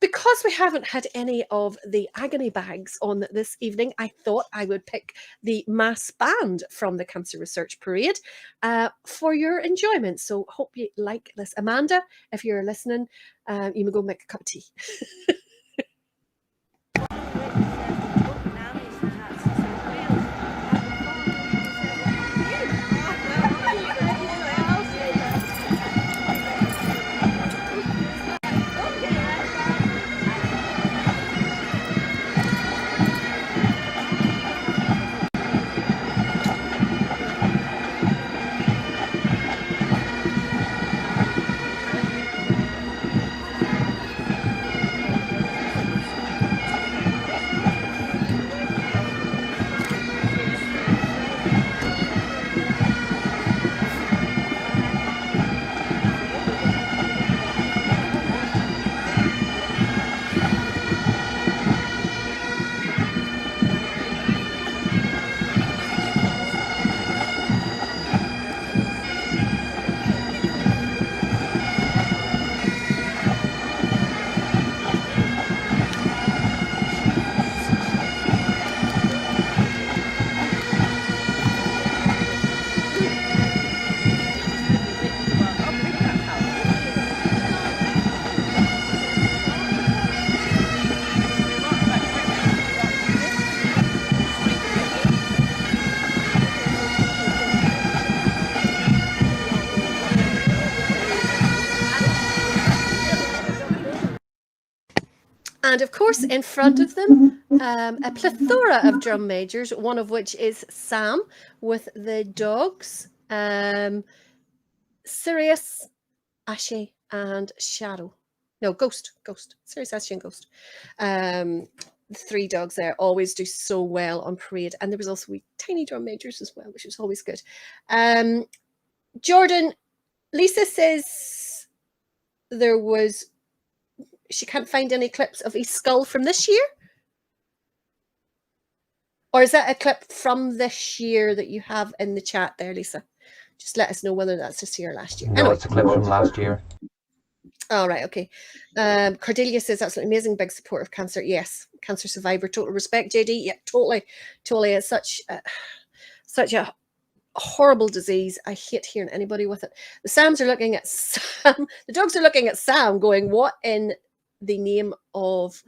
because we haven't had any of the agony bags on this evening, I thought I would pick the mass band from the Cancer Research Parade for your enjoyment. So hope you like this. Amanda, if you're listening, you may go make a cup of tea. And of course, in front of them, a plethora of drum majors, one of which is Sam with the dogs, Sirius, Ashy, and Shadow. No, Ghost. Sirius, Ashy, and Ghost. the 3 dogs there always do so well on parade. And there was also wee tiny drum majors as well, which was always good. Jordan, Lisa says she can't find any clips of a skull from this year. Or is that a clip from this year that you have in the chat there, Lisa? Just let us know whether that's this year or last year. No, anyway. It's a clip from last year. All right, okay. Cordelia says, absolutely amazing, big support of cancer. Yes, cancer survivor, total respect, JD. Yeah, totally. It's such a horrible disease. I hate hearing anybody with it. The Sams are looking at Sam. The dogs are looking at Sam going, what in the name of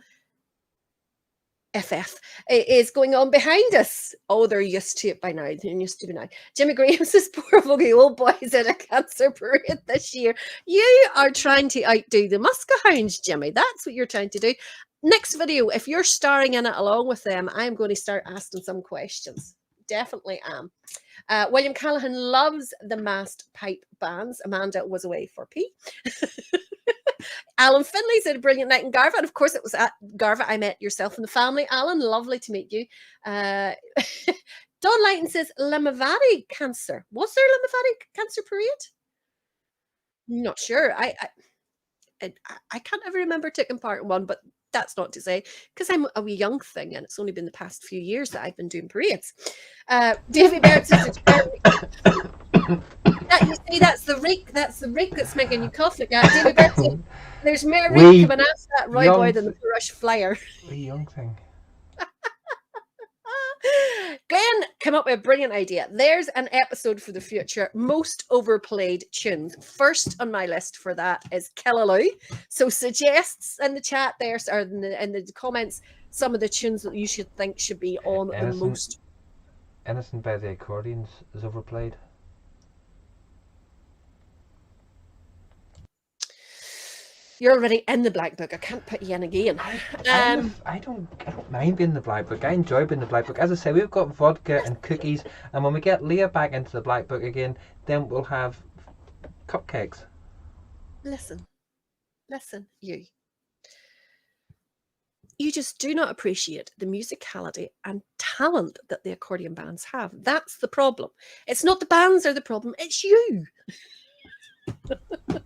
FF is going on behind us? Oh, they're used to it by now. They're used to it now. Jimmy Graham says, poor foggy old boys in a cancer parade this year. You are trying to outdo the Muskehounds, Jimmy. That's what you're trying to do. Next video, if you're starring in it along with them, I'm going to start asking some questions. Definitely am. William Callahan loves the masked pipe bands. Amanda was away for pee. Alan Finley said, a brilliant night in Garva. And of course, it was at Garva I met yourself and the family. Alan, lovely to meet you. Don Lighton says, Limavady cancer. Was there a Limavady cancer parade? Not sure. I can't ever remember taking part in one, but that's not to say, because I'm a wee young thing and it's only been the past few years that I've been doing parades. Davey Barrett says, you see, that's the reek that's making you cough like that. Davey Barrett says, there's more reek coming after that Roy Boy than the Rush Flyer. Wee young thing. Glenn came up with a brilliant idea. There's an episode for the future, most overplayed tunes. First on my list for that is Killaloo. So suggests in the chat there, or in the comments, some of the tunes that you should think should be on the most. Innocent by the Accordions is overplayed. You're already in the black book. I can't put you in again. I don't mind being in the black book. I enjoy being in the black book. As I say, we've got vodka and cookies, and when we get Leah back into the black book again, then we'll have cupcakes. Listen, you. You just do not appreciate the musicality and talent that the accordion bands have. That's the problem. It's not the bands are the problem. It's you.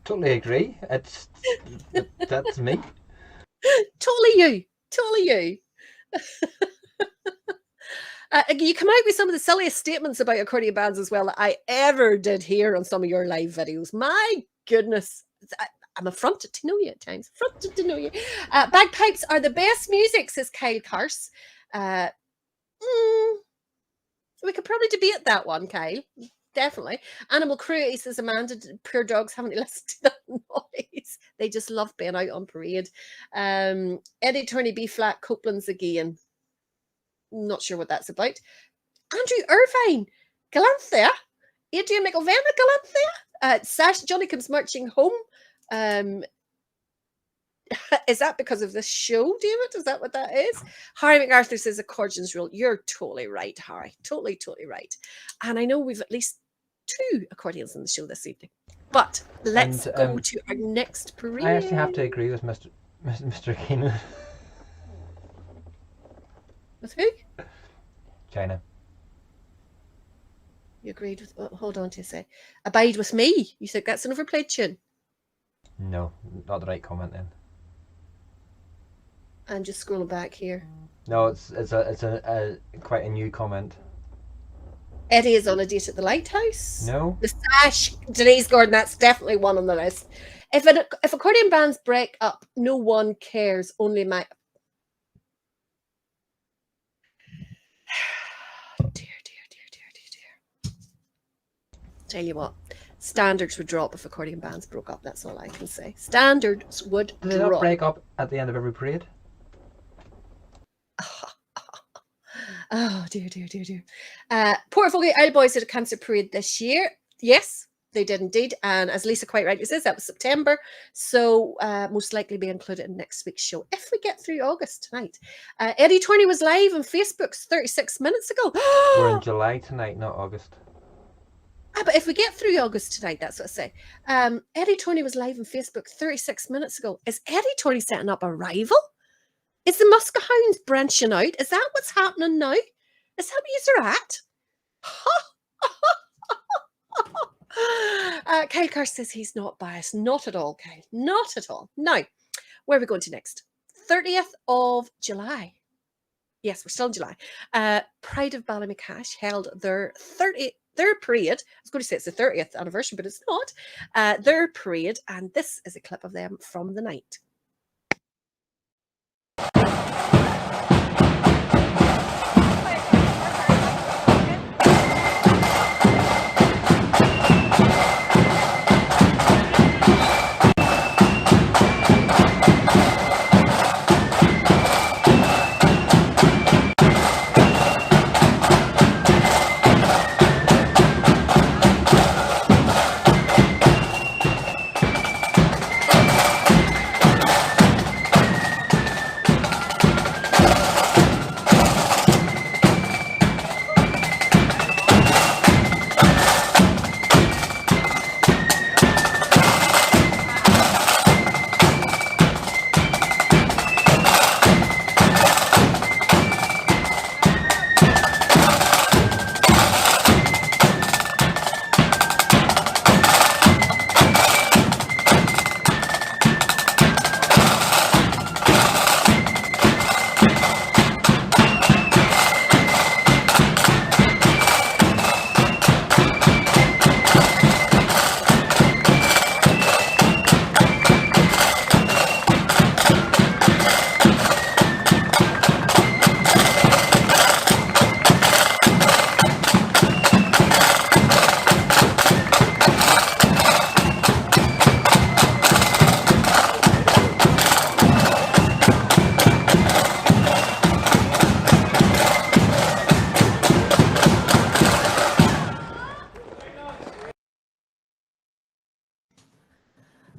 Totally agree. That's me. Totally you. You come out with some of the silliest statements about accordion bands as well that I ever did hear on some of your live videos. My goodness. I'm affronted to know you at times. Bagpipes are the best music, says Kyle Carse. We could probably debate that one, Kyle. Definitely. Animal Cruelty says, Amanda, poor dogs haven't listened to that noise. They just love being out on parade. Eddie Turney B flat, Copeland's again. Not sure what that's about. Andrew Irvine, Galanthea. Adrian McElvenna, Galanthea. Sash Johnny comes marching home. Is that because of this show, David? Is that what that is? Harry MacArthur says accordions rule. You're totally right, Harry. Totally right. And I know we've at least 2 accordions on the show this evening. But let's go to our next parade. I actually have to agree with Mr. Keenan. With who? China. You agreed with... Oh, hold on to say. Abide with me. You said that's an overplayed tune. No, not the right comment then. I'm just scrolling back here. No, it's a quite a new comment. Eddie is on a date at the lighthouse. No. The Sash, Denise Gordon, that's definitely one on the list. If accordion bands break up, no one cares, only my... Dear. Tell you what, standards would drop if accordion bands broke up. That's all I can say. Standards would drop. Do they not break up at the end of every parade? Oh, dear. Port Foley Isle Boys did a cancer parade this year. Yes, they did indeed. And as Lisa quite rightly says, that was September. So most likely be included in next week's show if we get through August tonight. Eddie Turney was live on Facebook 36 minutes ago. We're in July tonight, not August. But if we get through August tonight, that's what I say. Eddie Turney was live on Facebook 36 minutes ago. Is Eddie Turney setting up a rival? Is the Muska Hounds branching out? Is that what's happening now? Is that what you're at? Kyle Carr says he's not biased. Not at all, Kyle. Not at all. Now, where are we going to next? 30th of July. Yes, we're still in July. Pride of Ballymacash held their parade. I was going to say it's the 30th anniversary, but it's not. Their parade, and this is a clip of them from the night.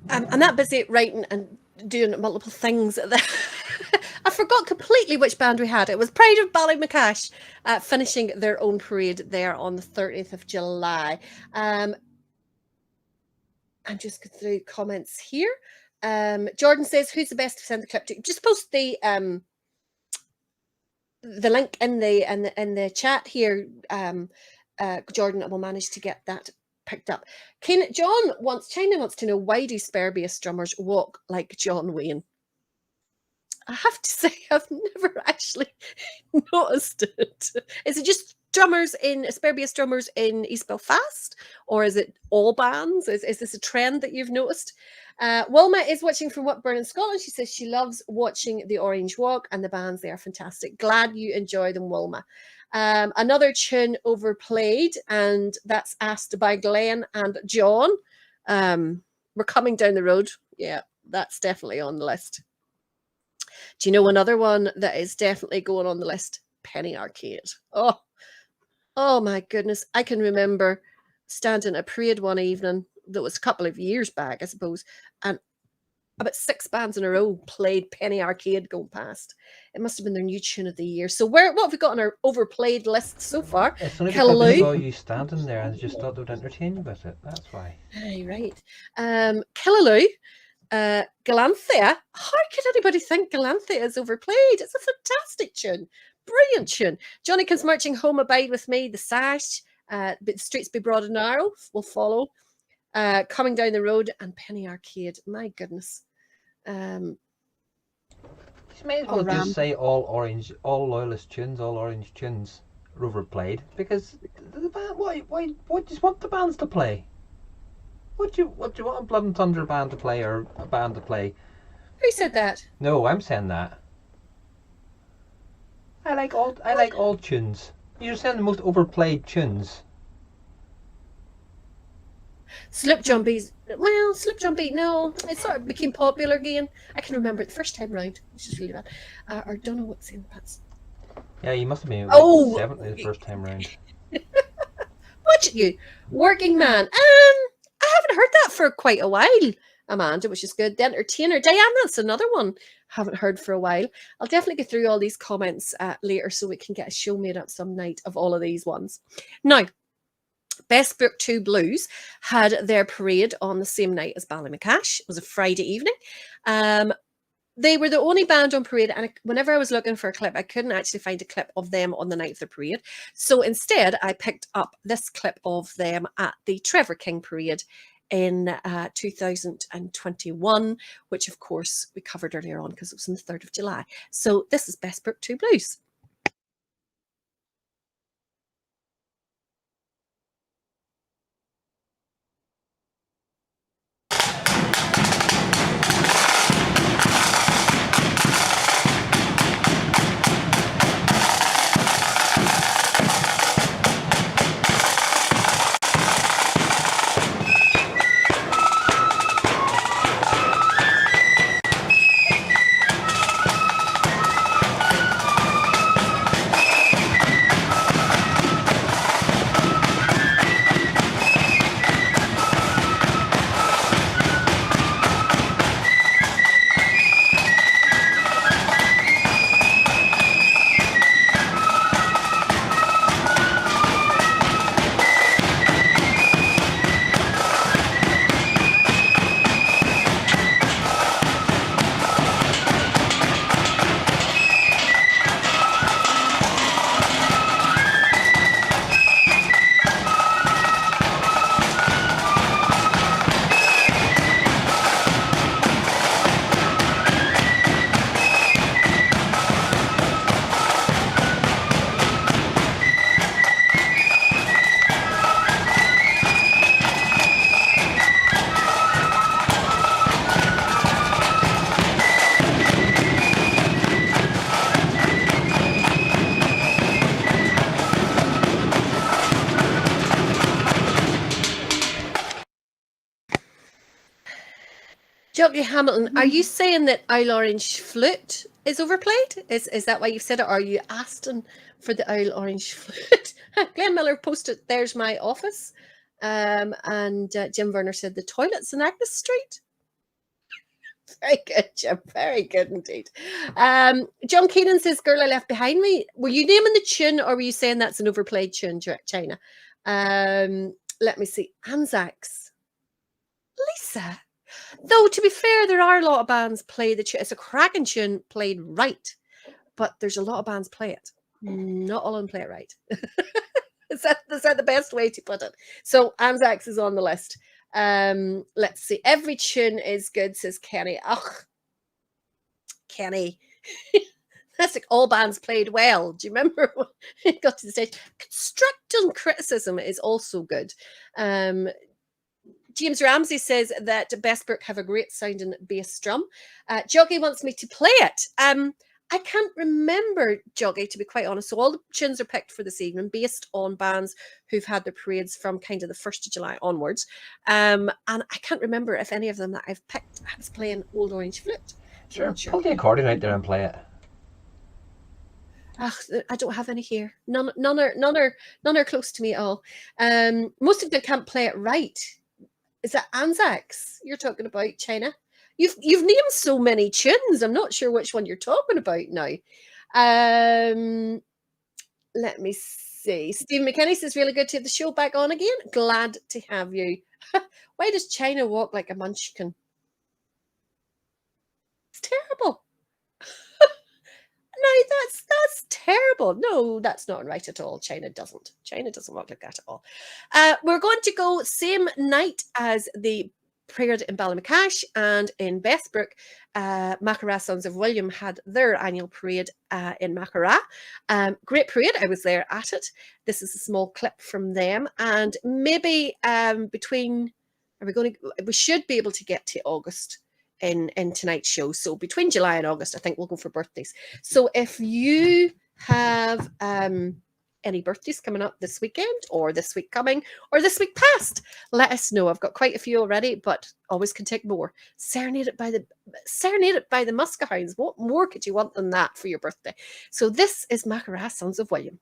I'm that busy writing and doing multiple things. I forgot completely which band we had. It was Pride of Ballymacash finishing their own parade there on the 30th of July. I'm just going through comments here. Jordan says, "Who's the best to send the clip to?" Just post the link in the chat here, Jordan, and we'll manage to get that picked up. China wants to know, why do spare bass drummers walk like John Wayne? I have to say, I've never actually noticed it. Is it just spare bass drummers in East Belfast, or is it all bands? Is this a trend that you've noticed? Wilma is watching from Whitburn in Scotland. She says she loves watching the Orange Walk and the bands. They are fantastic. Glad you enjoy them, Wilma. Another tune overplayed, and that's asked by Glenn and John. We're coming down the road. Yeah, that's definitely on the list. Do you know another one that is definitely going on the list? Penny Arcade. Oh my goodness. I can remember standing at a parade one evening that was a couple of years back, I suppose, and about 6 bands in a row played Penny Arcade going past. It must have been their new tune of the year. So what have we got on our overplayed list so far? It's only because I saw you standing there and just thought they would entertain you with it. That's why. Aye, right. Killaloo. Galanthea. How could anybody think Galanthea is overplayed? It's a fantastic tune. Brilliant tune. Johnny Comes Marching Home, Abide With Me, The Sash, but the Streets Be Broad and Narrow will follow. Coming Down the Road, and Penny Arcade. My goodness. You may as well just say all loyalist tunes, all orange tunes are overplayed, because the band, why do you just want the bands to play? What do you want a Blood and Thunder band to play, or a band to play? Who said that? No, I'm saying that. I like all tunes. You're saying the most overplayed tunes. Slip Jumpies. Well, Slip Jumpy, no. It sort of became popular again. I can remember it the first time round, which is really bad. Or don't know what's in the pants. Yeah, you must have been like 70 the first time round. Watch you. Working Man. I haven't heard that for quite a while, Amanda, which is good. The Entertainer. Diana, that's another one I haven't heard for a while. I'll definitely get through all these comments later so we can get a show made up some night of all of these ones. Now, Best Book 2 Blues had their parade on the same night as Ballymacash. It was a Friday evening. they were the only band on parade, and whenever I was looking for a clip, I couldn't actually find a clip of them on the night of the parade. So instead, I picked up this clip of them at the Trevor King Parade in 2021, which of course we covered earlier on because it was on the 3rd of July. So this is Bestbrook 2 Blues. Jockey Hamilton, are you saying that Owl Orange Flute is overplayed? Is that why you said it? Or are you asking for the Owl Orange Flute? Glenn Miller posted, "There's my office." And Jim Werner said, "The toilets in Agnes Street." Very good, Jim. Very good indeed. John Keenan says, "Girl I Left Behind Me." Were you naming the tune, or were you saying that's an overplayed tune, China? Let me see. Anzacs. Lisa. Though, to be fair, there are a lot of bands play the tune. It's a cracking tune played right, but there's a lot of bands play it. Not all of them play it right. Is that the best way to put it? So Anzacs is on the list. Let's see. Every tune is good, says Kenny. Ugh, Kenny. That's like all bands played well. Do you remember when it got to the stage? Constructive criticism is also good. James Ramsey says that Bestbrook have a great sounding bass drum. Joggy wants me to play it. I can't remember, Joggy, to be quite honest. So all the tunes are picked for this evening based on bands who've had their parades from kind of the 1st of July onwards. And I can't remember if any of them that I've picked I was playing Old Orange Flute. Sure, pull the accordion out there and play it. Ugh, I don't have any here. None are close to me at all. Most of them can't play it right. Is that Anzacs you're talking about, China? You've named so many tunes. I'm not sure which one you're talking about now. Let me see. Stephen McKinney says, "Really good to have the show back on again. Glad to have you." Why does China walk like a munchkin? It's terrible. No, that's terrible. No, that's not right at all. China doesn't work like that at all. We're going to go same night as the parade in Ballymacash and in Bestbrook. Macará Sons of William had their annual parade in Macará. Great parade. I was there at it. This is a small clip from them, and maybe we should be able to get to August in tonight's show. So between July and August, I think we'll go for birthdays. So if you have any birthdays coming up this weekend or this week coming or this week past, let us know. I've got quite a few already, but always can take more. Serenaded by the Muskehounds. What more could you want than that for your birthday? So this is Macará Sons of William.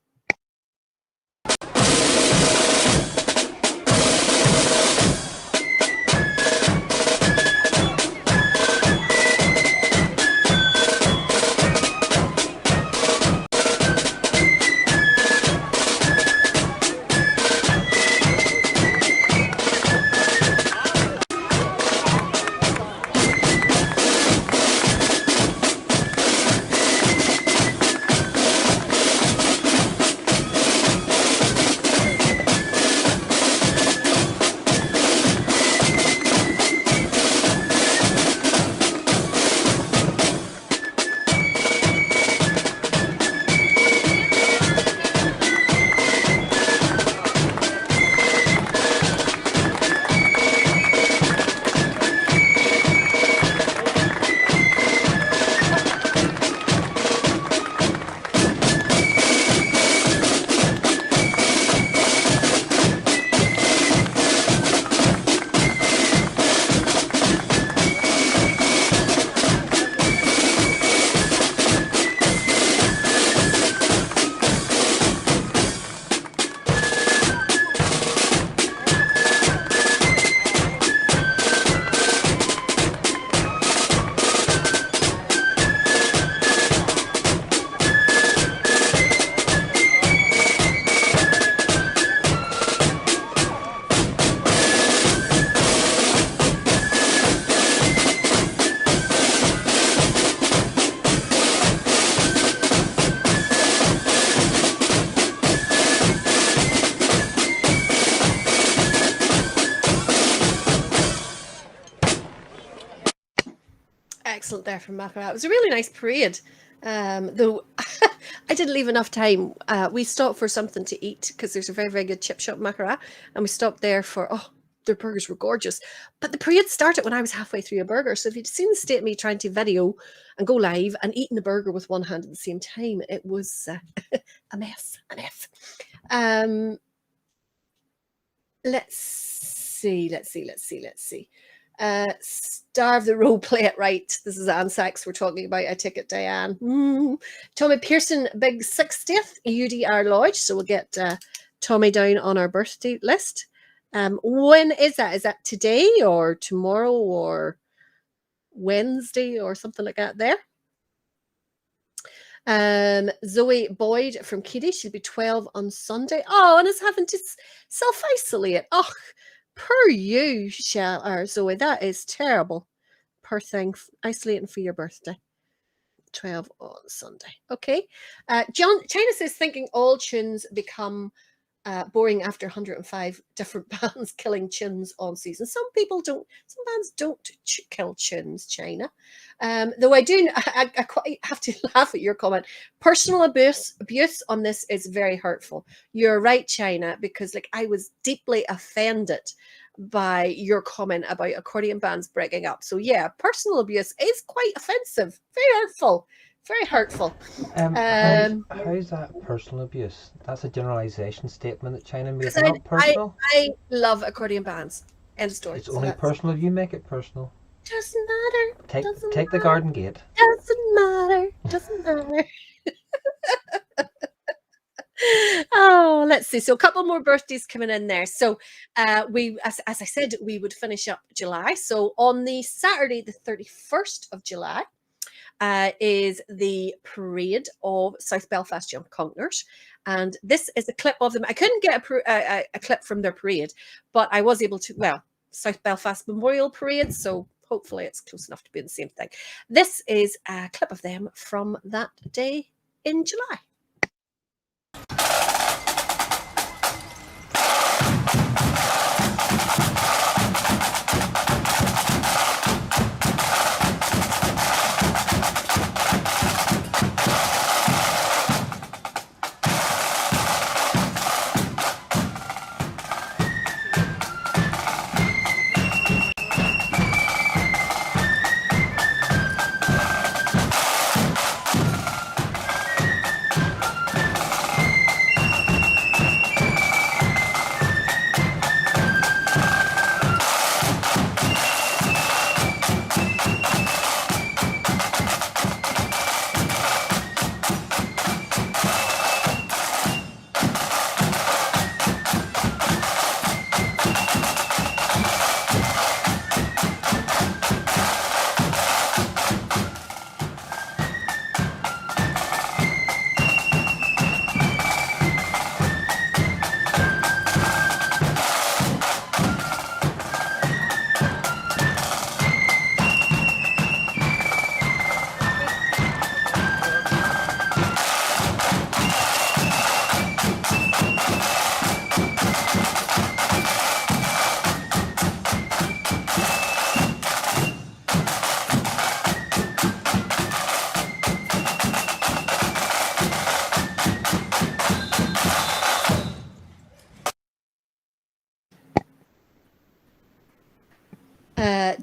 excellent there from Macra. It was a really nice parade. Though I didn't leave enough time. We stopped for something to eat because there's a very, very good chip shop in Macra, and we stopped there for, their burgers were gorgeous. But the parade started when I was halfway through a burger. So if you'd seen the state of me trying to video and go live and eating the burger with one hand at the same time, it was a mess. Let's see. Starve the role, play it right. This is Ansax we're talking about. I take it, Diane. Tommy Pearson, big 60th UDR Lodge. So we'll get Tommy down on our birthday list. When is that? Is that today or tomorrow or Wednesday or something like that there? Zoe Boyd from Keady, she'll be 12 on Sunday. Oh, and is having to self-isolate. Oh, per you, Zoe, that is terrible. Per thing, isolating for your birthday. 12 on Sunday. Okay. China says thinking all tunes become boring after 105 different bands killing tunes on season. Some bands don't kill tunes, China. Though I quite have to laugh at your comment. Personal abuse on this is very hurtful. You're right, China, because I was deeply offended by your comment about accordion bands breaking up. So yeah, personal abuse is quite offensive, very hurtful. Very hurtful. How's that personal abuse? That's a generalization statement that China made. Not personal. I love accordion bands. End of story. It's only personal if you make it personal. Doesn't matter. Take the garden gate. Doesn't matter. Oh, let's see. So a couple more birthdays coming in there. So we, as I said, we would finish up July. So on the Saturday, the 31st of July, is the parade of South Belfast Young Conquerors, and this is a clip of them. I couldn't get a clip from their parade, but I was able to. South Belfast Memorial Parade, so hopefully it's close enough to be the same thing. This is a clip of them from that day in July.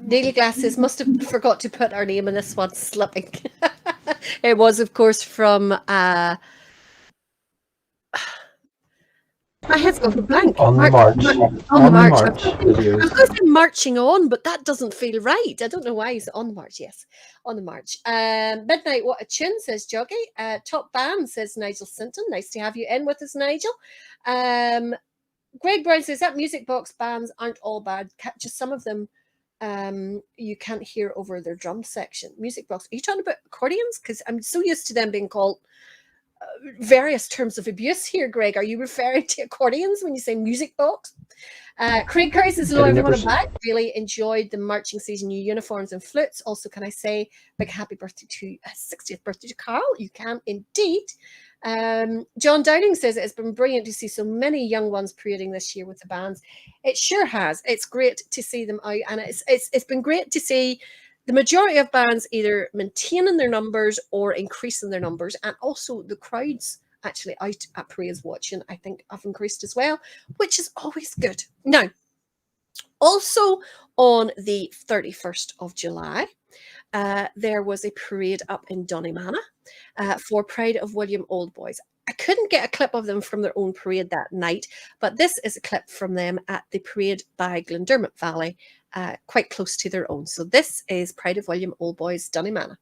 Daily Glasses must have forgot to put our name in this one, slipping. It was, of course, from my head's gone blank. On the march. On the march. I was going to say marching on, but that doesn't feel right. I don't know why. Is it on the march? Yes, on the march. Midnight, what a tune, says Joggy. Top band, says Nigel Sinton. Nice to have you in with us, Nigel. Greg Brown says that music box bands aren't all bad. Just some of them you can't hear over their drum section. Music box. Are you talking about accordions? Because I'm so used to them being called various terms of abuse here, Greg. Are you referring to accordions when you say music box? Craig Curry says, hello everyone, I'm back. Really enjoyed the marching season, new uniforms and flutes. Also, can I say big happy birthday to 60th birthday to Carl? You can indeed. John Downing says it has been brilliant to see so many young ones parading this year with the bands. It sure has. It's great to see them out, and it's been great to see The majority of bands either maintaining their numbers or increasing their numbers, and also the crowds actually out at parades watching, I think, have increased as well, which is always good. Now, also on the 31st of July, there was a parade up in Doneymana for Pride of William Old Boys. I couldn't get a clip of them from their own parade that night, but this is a clip from them at the parade by Glendermot Valley, quite close to their own. So this is Pride of William Old Boys, Doneymana.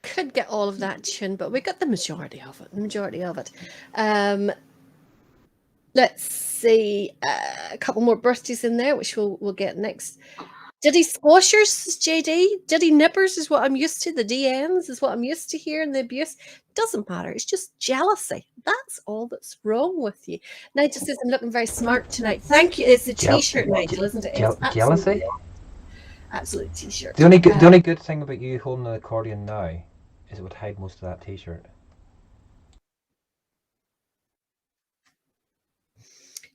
Could get all of that tune, but we got the majority of it. Let's see, a couple more birthdays in there, which we'll get next. Diddy Squashers, JD. Diddy Nippers is what I'm used to. The DNs is what I'm used to hearing. The abuse doesn't matter. It's just jealousy. That's all that's wrong with you. Nigel says I'm looking very smart tonight. Thank you. It's a t-shirt, Nigel, isn't it? It's Jealousy? Absolute t-shirt. The only good thing about you holding the accordion now is it would hide most of that t-shirt.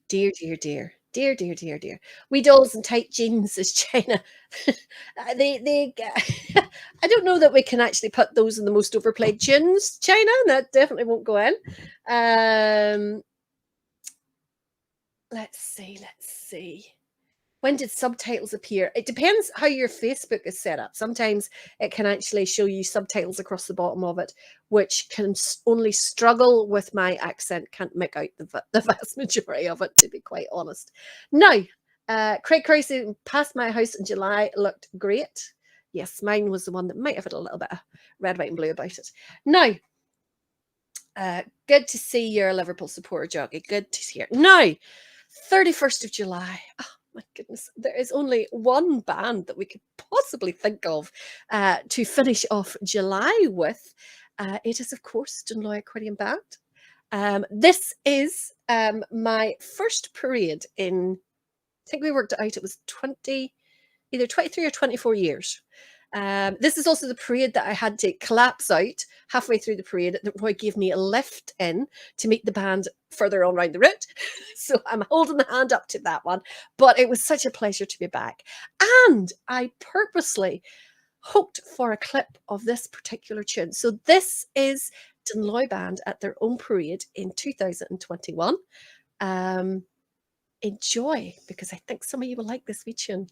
Dear. Wee dolls and tight jeans is China. they I don't know that we can actually put those in the most overplayed tunes, China. That definitely won't go in. Let's see. When did subtitles appear? It depends how your Facebook is set up. Sometimes it can actually show you subtitles across the bottom of it, which can only struggle with my accent. Can't make out the vast majority of it, to be quite honest. Now, Craig Crosey passed my house in July. Looked great. Yes, mine was the one that might have had a little bit of red, white and blue about it. Now, good to see you're a Liverpool supporter, Joggy. Good to hear. Now, 31st of July. Oh, my goodness, there is only one band that we could possibly think of to finish off July with. It is, of course, Dunloy Accordion Band. This is my first parade in, I think we worked it out, it was either 23 or 24 years. This is also the parade that I had to collapse out halfway through the parade that Roy gave me a lift in to meet the band further on round the route. So I'm holding the hand up to that one. But it was such a pleasure to be back. And I purposely hoped for a clip of this particular tune. So this is Dunloy Band at their own parade in 2021. Enjoy, because I think some of you will like this wee tune.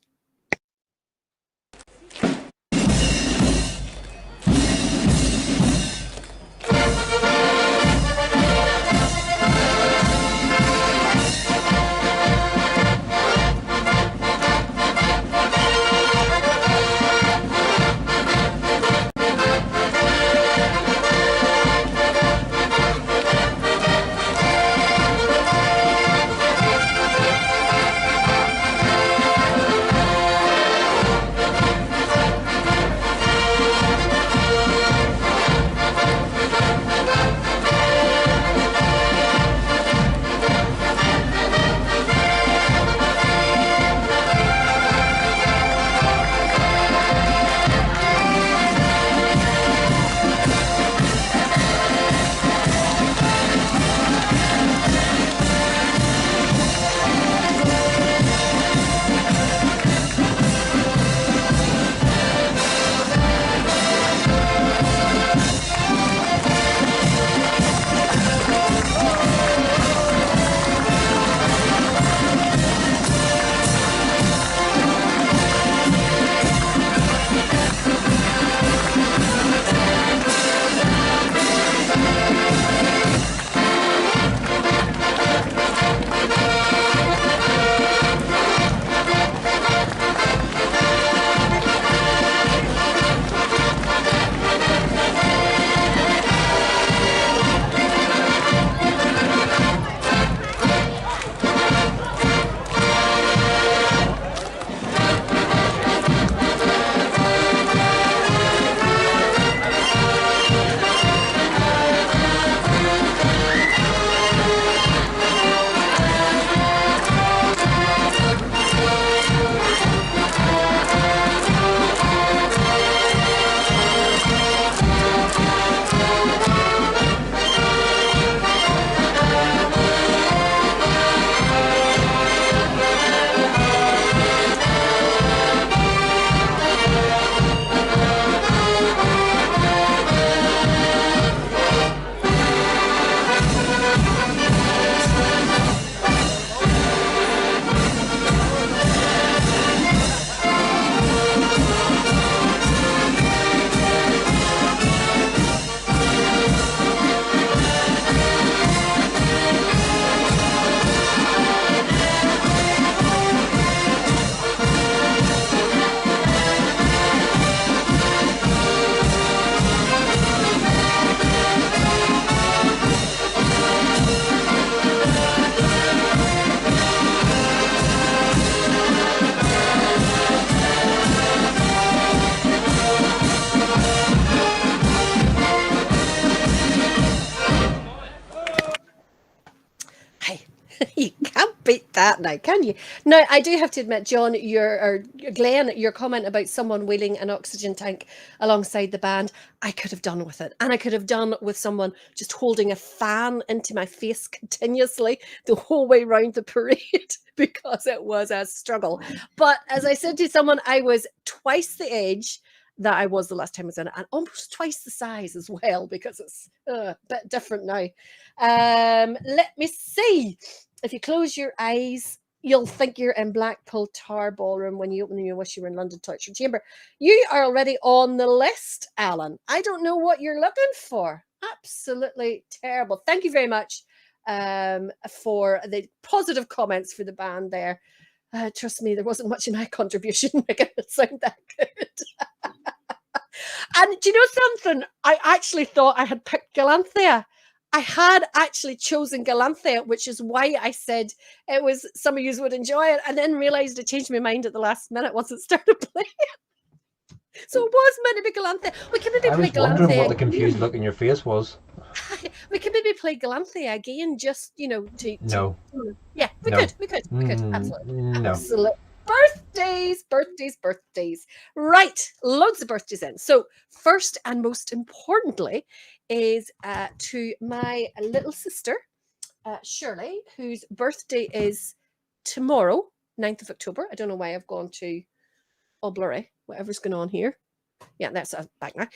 You can't beat that now, can you? Now, I do have to admit, John, Glenn, your comment about someone wheeling an oxygen tank alongside the band, I could have done with it. And I could have done with someone just holding a fan into my face continuously the whole way round the parade because it was a struggle. But as I said to someone, I was twice the age that I was the last time I was in it, and almost twice the size as well, because it's a bit different now. Let me see. If you close your eyes, you'll think you're in Blackpool Tower Ballroom. When you open them, you wish you were in London Torture Chamber. You are already on the list, Alan. I don't know what you're looking for. Absolutely terrible. Thank you very much for the positive comments for the band there. Trust me, there wasn't much in my contribution making it sound that good. And do you know something? I actually thought I had picked Galanthea. I had actually chosen Galanthea, which is why I said it was some of you would enjoy it, and then realised I changed my mind at the last minute once it started playing. So it was meant to be Galanthea. We can maybe I play was wondering Galanthea what the again. confused look in your face was. We can maybe play Galanthea again, just No. Yeah, we No. could, absolutely, No. absolutely. Birthdays. Right, loads of birthdays in. So first and most importantly is to my little sister, Shirley, whose birthday is tomorrow, 9th of October. I don't know why I've gone to blurry, whatever's going on here. Yeah, that's back now.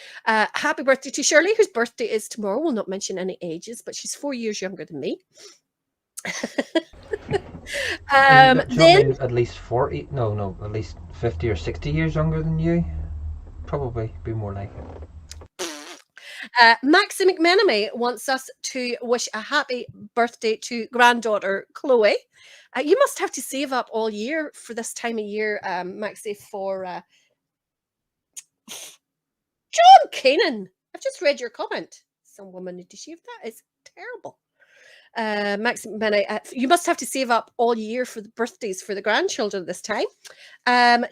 Happy birthday to Shirley, whose birthday is tomorrow. We'll not mention any ages, but she's 4 years younger than me. Then at least 40, no, at least 50 or 60 years younger than you. Probably be more like it. Maxie McMenemy wants us to wish a happy birthday to granddaughter Chloe. You must have to save up all year for this time of year, Maxie, for John Keenan. I've just read your comment. Some woman need to shave that. It's terrible. Maxim Benny, you must have to save up all year for the birthdays for the grandchildren this time.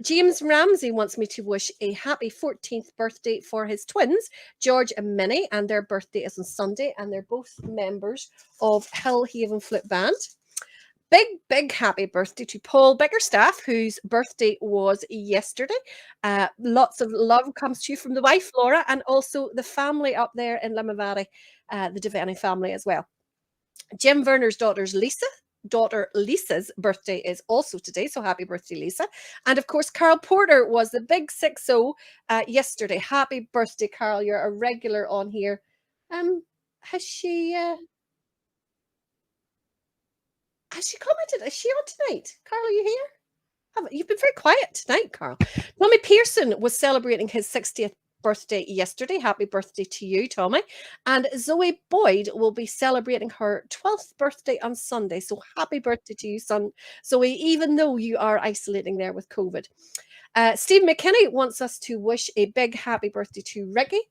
James Ramsey wants me to wish a happy 14th birthday for his twins, George and Minnie, and their birthday is on Sunday, and they're both members of Hillhaven Flute Band. Big happy birthday to Paul Biggerstaff, whose birthday was yesterday. Lots of love comes to you from the wife, Laura, and also the family up there in Limavady, the Devaney family as well. Jim Werner's daughter Lisa's birthday is also today, so happy birthday, Lisa. And of course, Carol Porter was the big 6-0 yesterday. Happy birthday, Carol. You're a regular on here. Has she commented? Is she on tonight? Carol, are you here? You've been very quiet tonight, Carl. Tommy Pearson was celebrating his 60th birthday yesterday. Happy birthday to you, Tommy. And Zoe Boyd will be celebrating her 12th birthday on Sunday. So happy birthday to you, son Zoe, even though you are isolating there with COVID. Steve McKinney wants us to wish a big happy birthday to Ricky,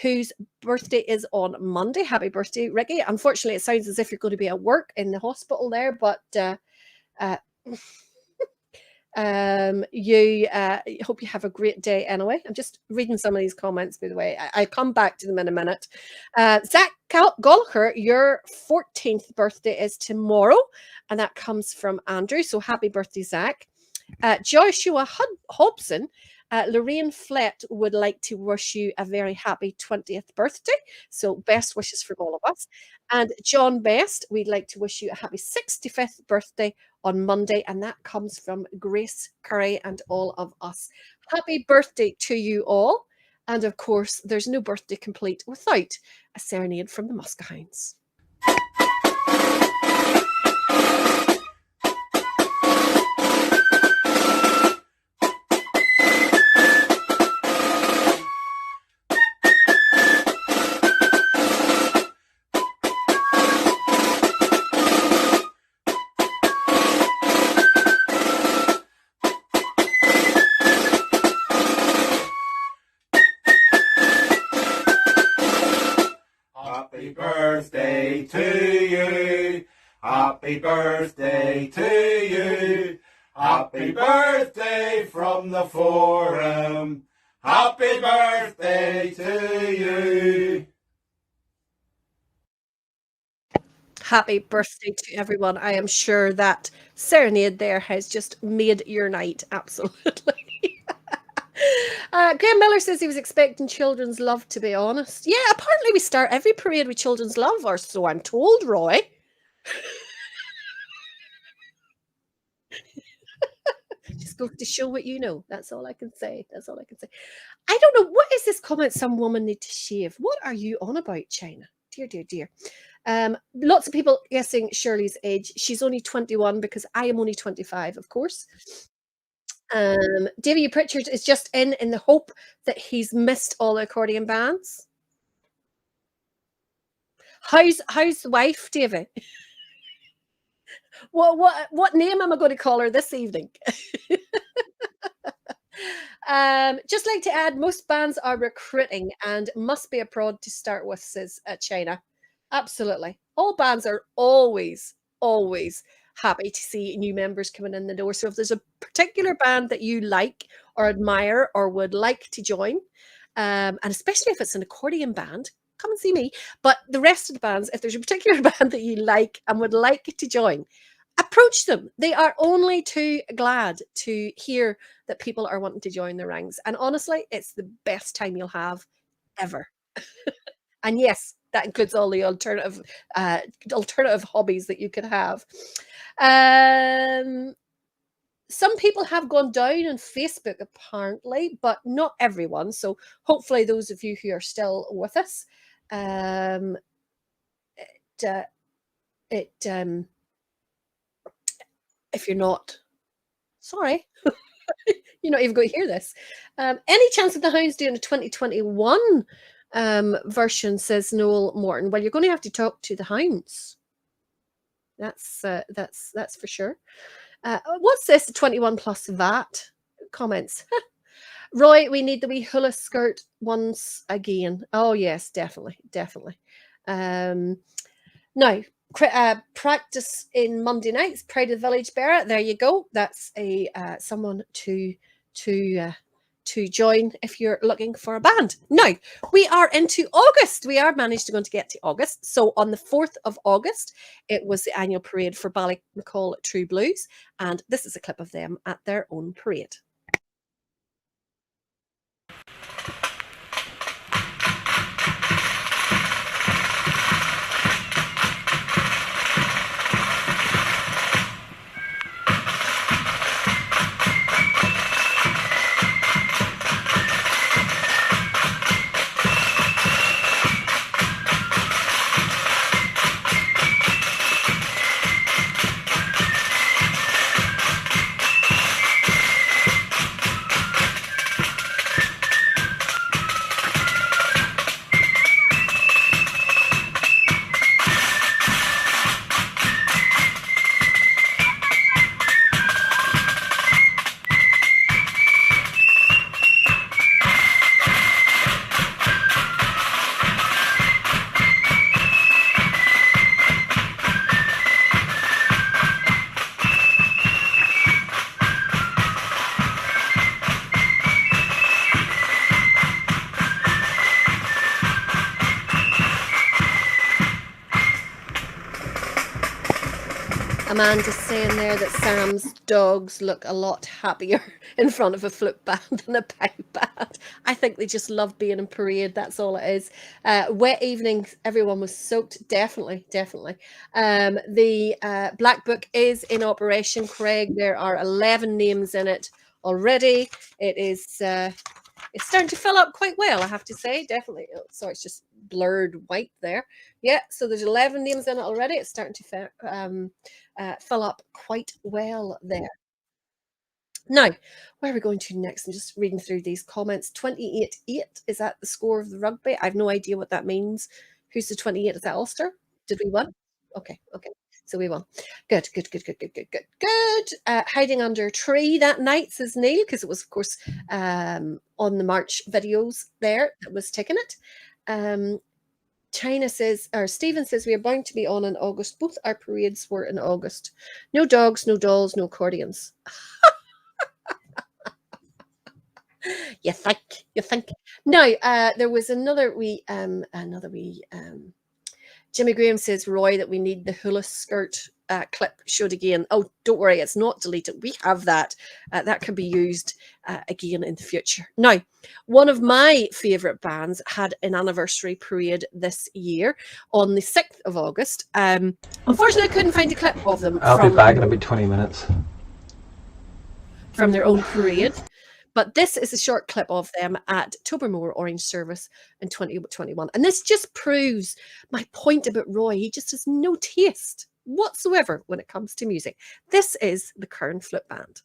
whose birthday is on Monday. Happy birthday, Ricky. Unfortunately, it sounds as if you're going to be at work in the hospital there, but you hope you have a great day anyway. I'm just reading some of these comments, by the way. I'll come back to them in a minute. Zach Gallagher, your 14th birthday is tomorrow, and that comes from Andrew. So happy birthday, Zach. Joshua Hobson, Lorraine Flett would like to wish you a very happy 20th birthday. So best wishes for all of us. And John Best, we'd like to wish you a happy 65th birthday on Monday. And that comes from Grace Curry and all of us. Happy birthday to you all. And of course, there's no birthday complete without a serenade from the Muskehounds. Happy birthday to you. Happy birthday to you. Happy birthday from the forum. Happy birthday to you. Happy birthday to everyone. I am sure that serenade there has just made your night. Absolutely. Graham Miller says he was expecting children's love, to be honest. Yeah, apparently we start every parade with children's love, or so I'm told, Roy. Just go to show what you know. That's all I can say. That's all I can say. I don't know. What is this comment? Some woman need to shave. What are you on about, China? Dear, dear, dear. Lots of people guessing Shirley's age. She's only 21 because I am only 25, of course. Davey Pritchard is just in the hope that he's missed all the accordion bands. How's the wife, Davey? What name am I going to call her this evening? Just like to add, most bands are recruiting and must be a prod to start with, says China. Absolutely. All bands are always happy to see new members coming in the door. So if there's a particular band that you like or admire or would like to join, and especially if it's an accordion band, come and see me. But the rest of the bands, if there's a particular band that you like and would like to join, approach them. They are only too glad to hear that people are wanting to join the ranks. And honestly, it's the best time you'll have ever. And yes, that includes all the alternative hobbies that you could have. Some people have gone down on Facebook apparently, but not everyone. So hopefully those of you who are still with us, if you're not, sorry, you're not even going to hear this. Any chance of the Hounds doing a 2021 version, says Noel Morton? Well, you're going to have to talk to the Hounds. That's for sure. What's this? 21 plus VAT comments. Roy, we need the wee hula skirt once again. Oh yes, definitely. Now, practice in Monday nights, Pride of the Village Bearer. There you go. That's a someone to join if you're looking for a band. Now, we are into August. We are managed to get to August. So on the 4th of August, it was the annual parade for Ballymacal True Blues. And this is a clip of them at their own parade. Amanda's saying there that Sam's dogs look a lot happier in front of a flute band than a pipe band. I think they just love being in parade. That's all it is. Wet evenings, everyone was soaked. Definitely. The Black Book is in operation, Craig. There are 11 names in it already. It is it's starting to fill up quite well, I have to say. Definitely. Oh, sorry, it's just blurred white there. Yeah, so there's 11 names in it already. It's starting to fill up quite well there. Now, where are we going to next? I'm just reading through these comments. 28-8, is that the score of the rugby? I have no idea what that means. Who's the 28? Is that Ulster? Did we win? Okay. So we won. Good. Hiding under a tree that night, says Neil, because it was, of course, on the March videos there that was taking it. China says, or Stephen says, we are bound to be on in August. Both our parades were in August. No dogs, no dolls, no accordions. You think? Now, there was another wee Jimmy Graham says, Roy, that we need the hula skirt clip showed again. Oh, don't worry, it's not deleted. We have that. That can be used again in the future. Now, one of my favourite bands had an anniversary parade this year on the 6th of August. Unfortunately, I couldn't find a clip of them. I'll be back in about 20 minutes. From their own parade. But this is a short clip of them at Tobermore Orange Service in 2021. And this just proves my point about Roy. He just has no taste whatsoever when it comes to music. This is the Kern Flip Band.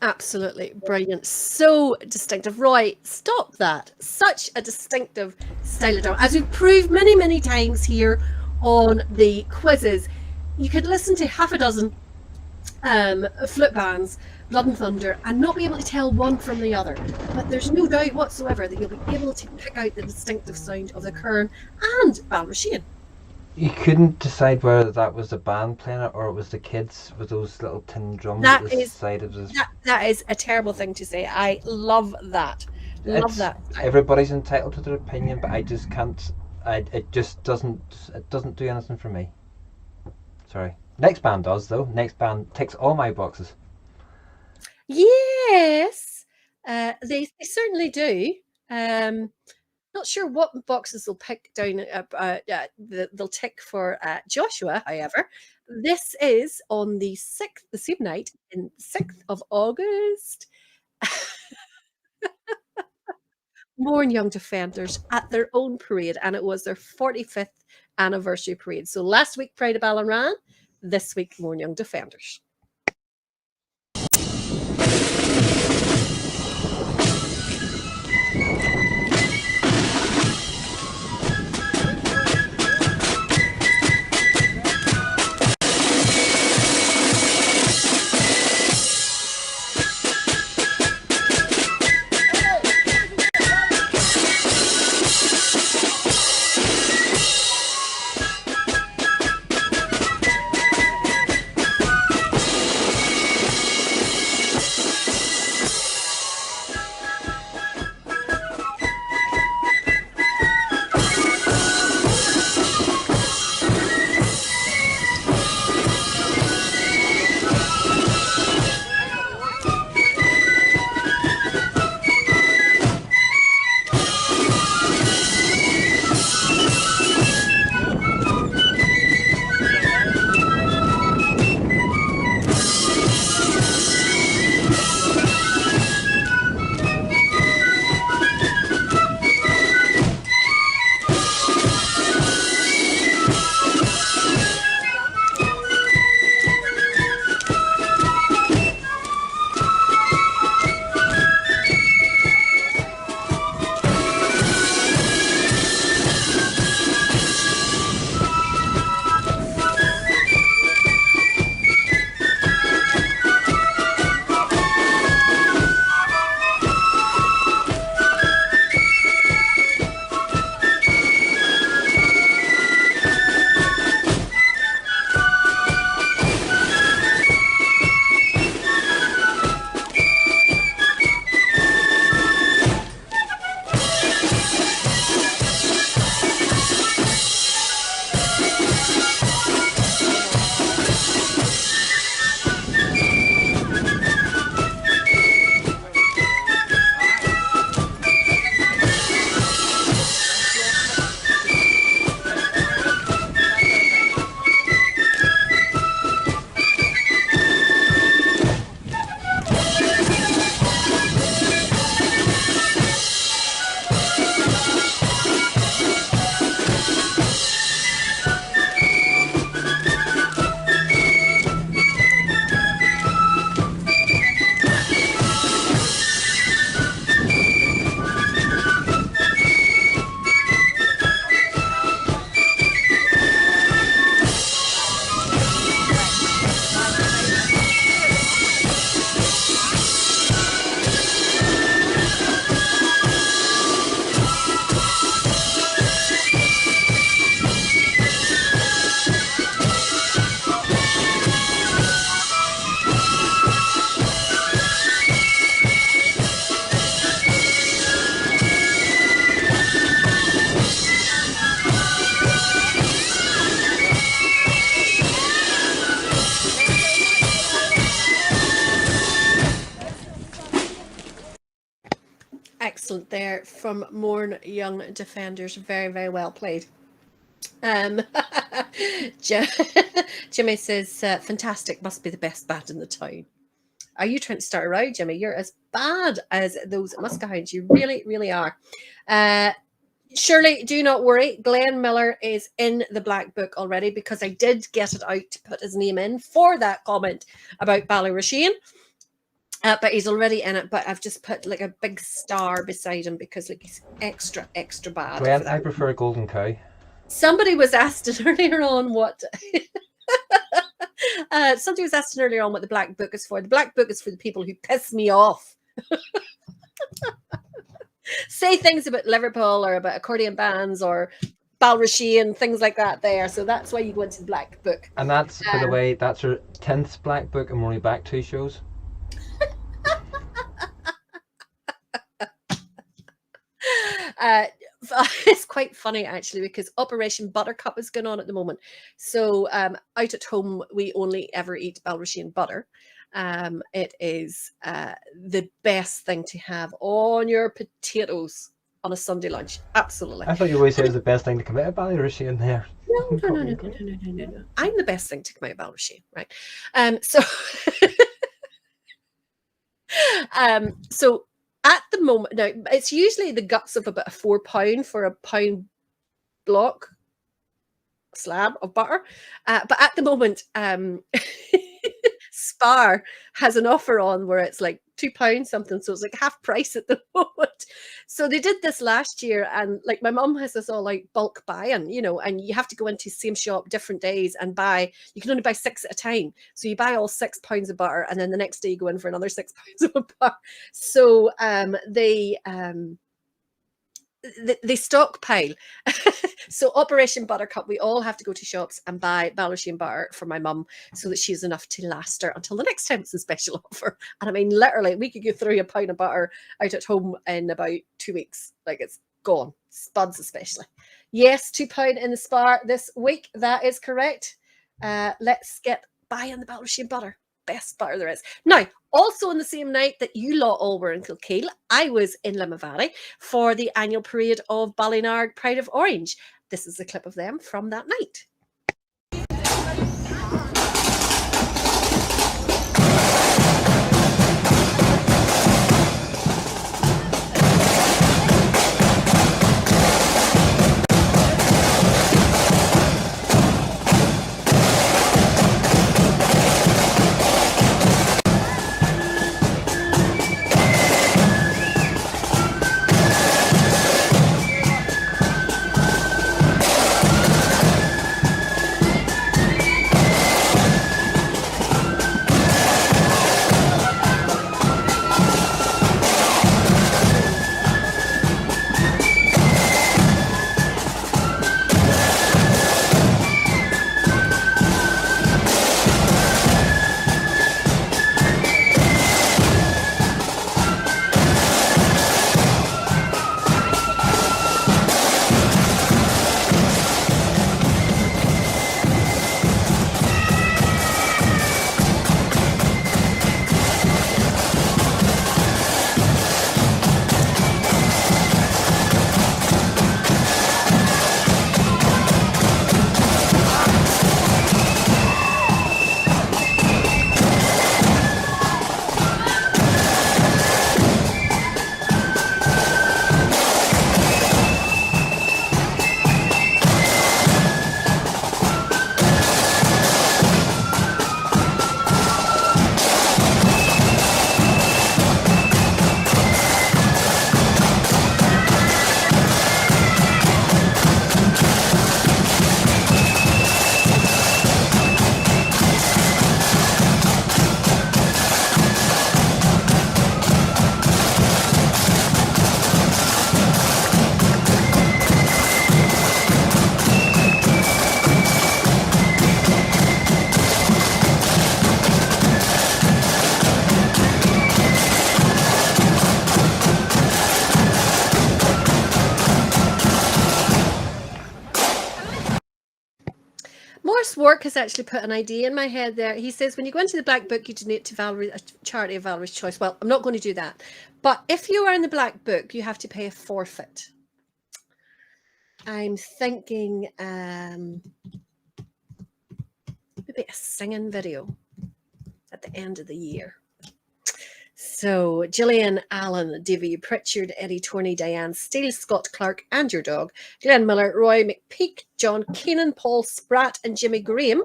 Absolutely brilliant. So distinctive. Roy, stop that. Such a distinctive style of drum. As we've proved many, many times here on the quizzes, you could listen to half a dozen flip bands, Blood and Thunder, and not be able to tell one from the other. But there's no doubt whatsoever that you'll be able to pick out the distinctive sound of the Kern and Balmachine. You couldn't decide whether that was the band playing it or it was the kids with those little tin drums at the side of the... That is a terrible thing to say. I love that. Love that. Everybody's entitled to their opinion, but I just can't... It just doesn't do anything for me. Sorry. Next band does, though. Next band ticks all my boxes. Yes, they certainly do. Not sure what boxes they'll pick down. They'll tick for Joshua. However, this is on the 6th, the same night, in 6th of August. Mourn Young Defenders at their own parade, and it was their 45th anniversary parade. So last week, Pride of Ballinran. This week, Mourn Young Defenders. excellent there from Morn Young Defenders. Very, very well played. Jimmy says, fantastic, must be the best band in the town. Are you trying to start a row, Jimmy? You're as bad as those Muskehounds. You really, really are. Shirley, do not worry. Glenn Miller is in the black book already because I did get it out to put his name in for that comment about Ballyrasheen. But he's already in it. But I've just put like a big star beside him because like he's extra, extra bad. Glenn, I prefer a golden cow. Somebody was asking earlier on what... somebody was asking earlier on what the black book is for. The black book is for the people who piss me off. Say things about Liverpool or about accordion bands or Ballyrasheen, things like that there. So that's why you go into the black book. And that's, by the way, that's her 10th black book and we're only back 2 shows. It's quite funny actually because Operation Buttercup is going on at the moment. So out at home we only ever eat Ballyrasheen butter. It is the best thing to have on your potatoes on a Sunday lunch. Absolutely. I thought you always said it was the best thing to come out of Ballyrasheen there. No. I'm the best thing to come out of Ballyrasheen, right? So at the moment, now it's usually the guts of about £4 for a £1 block slab of butter. But at the moment, Spar has an offer on where it's like £2 something, so it's like half price at the moment. So they did this last year, and like my mum has this all like bulk buying, you know, and you have to go into the same shop different days and buy. You can only buy 6 at a time, so you buy all £6 of butter, and then the next day you go in for another £6 of butter. So they stockpile. So Operation Buttercup, we all have to go to shops and buy Ballyrasheen butter for my mum so that she has enough to last her until the next time it's a special offer. And I mean, literally, we could go through a pound of butter out at home in about 2 weeks. Like, it's gone. Spuds especially. Yes, £2 in the Spar this week. That is correct. Let's get buying the Ballyrasheen butter. Best butter there is. Now, also on the same night that you lot all were in Kilkeel, I was in Limavady for the annual parade of Ballynard Pride of Orange. This is a clip of them from that night. Work has actually put an idea in my head there. He says, when you go into the Black Book, you donate to Valerie, a charity of Valerie's choice. Well, I'm not going to do that. But if you are in the Black Book, you have to pay a forfeit. I'm thinking maybe a singing video at the end of the year. So Gillian Allen, Davy Pritchard, Eddie Torney, Diane Steele, Scott Clark, and your dog, Glenn Miller, Roy McPeak, John Keenan, Paul Spratt, and Jimmy Graham.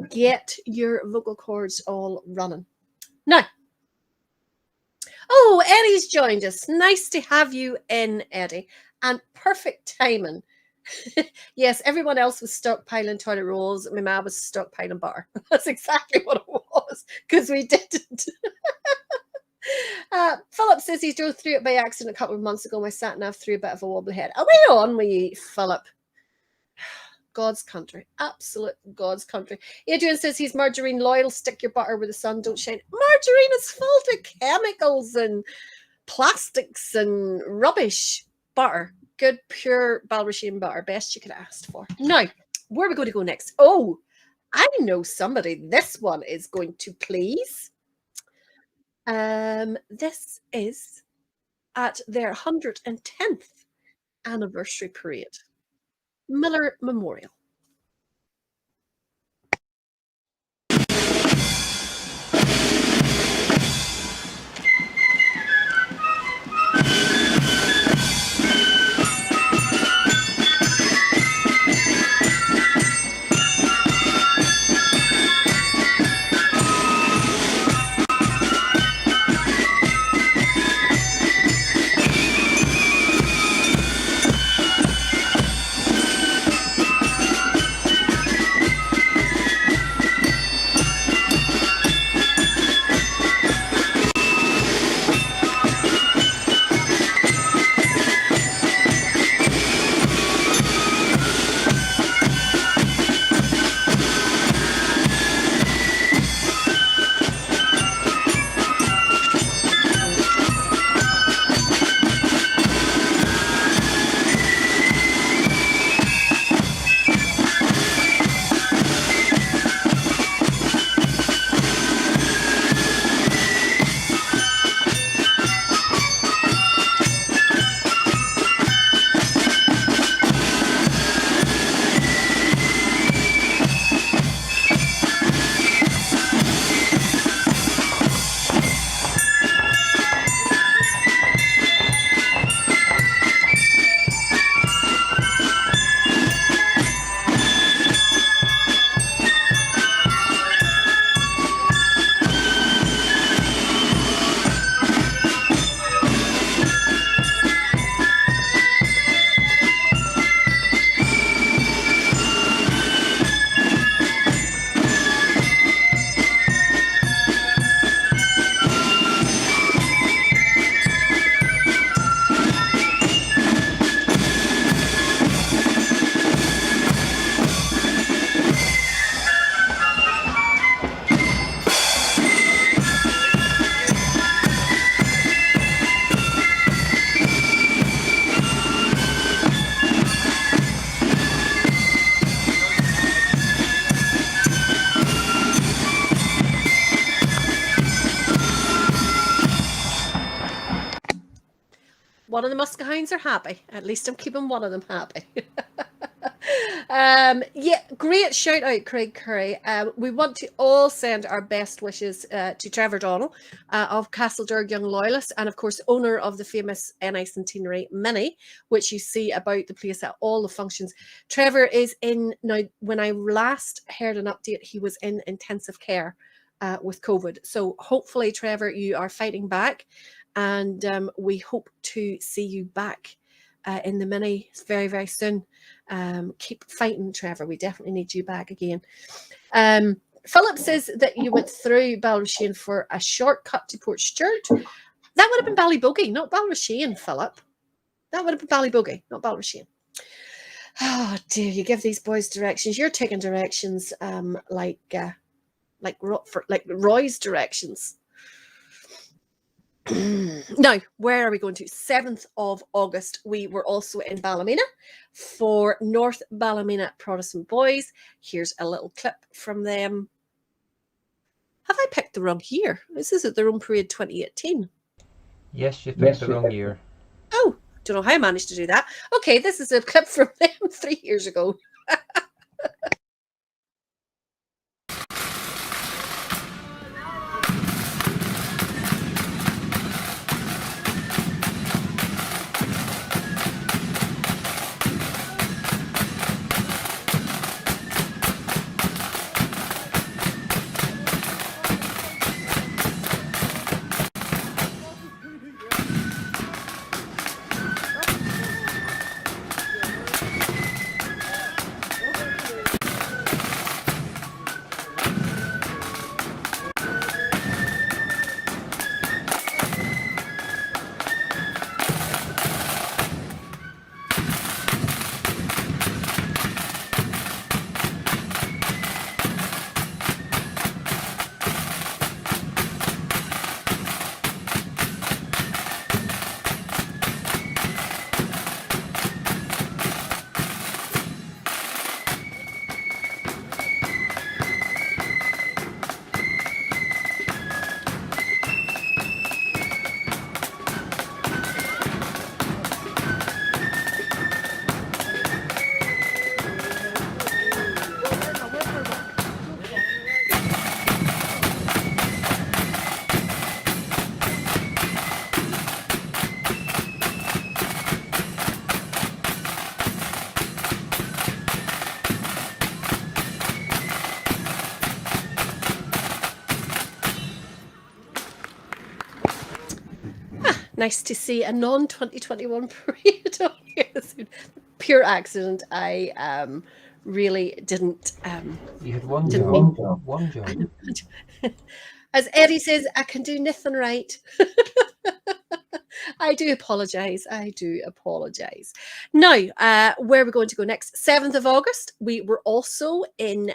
Get your vocal cords all running. Now, oh, Eddie's joined us. Nice to have you in, Eddie. And perfect timing. Yes, everyone else was stockpiling toilet rolls. My mom was stockpiling butter. That's exactly what it was, because we didn't. Philip says he drove through it by accident a couple of months ago. My sat nav threw a bit of a wobble head. Are we on with you, Philip? God's country. Absolute God's country. Adrian says he's margarine loyal. Stick your butter where the sun don't shine. Margarine is full of chemicals and plastics and rubbish. Butter. Good, pure Balrasheen butter. Best you could have asked for. Now, where are we going to go next? Oh, I know somebody this one is going to please. This is at their 110th anniversary parade. Miller Memorial. One of the Muskehounds are happy. At least I'm keeping one of them happy. Yeah, great shout out, Craig Curry. We want to all send our best wishes to Trevor Donnell of Castledurg Young Loyalist, and of course owner of the famous NI Centenary Mini, which you see about the place at all the functions. Trevor is in now. When I last heard an update, he was in intensive care with COVID. So hopefully, Trevor, you are fighting back, and we hope to see you back in the Mini very, very soon. Keep fighting, Trevor. We definitely need you back again. Philip says that you went through Balrasheen for a shortcut to Port Stewart. That would have been Ballybogey, not Balrasheen, Philip. That would have been Ballybogey, not Balrasheen. Oh dear, you give these boys directions. You're taking directions like Roy's directions. Now, where are we going to? 7th of August, we were also in Ballymena for North Ballymena Protestant Boys. Here's a little clip from them. Have I picked the wrong year? This is at their own parade 2018. Yes, you picked the wrong year. Oh, don't know how I managed to do that. Okay, this is a clip from them 3 years ago. Nice to see a non-2021 parade on here soon. Pure accident. I really didn't. You had one Didn't job. mean- One job. As Eddie says, I can do nothing right. I do apologise. I do apologise. Now, where are we going to go next? 7th of August, we were also in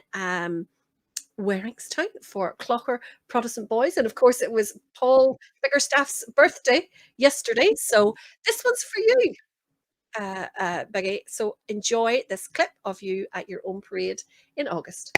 Waringstown for Clocher Protestant Boys. And of course, it was Paul Bickerstaff's birthday yesterday. So this one's for you, Biggie. So enjoy this clip of you at your own parade in August.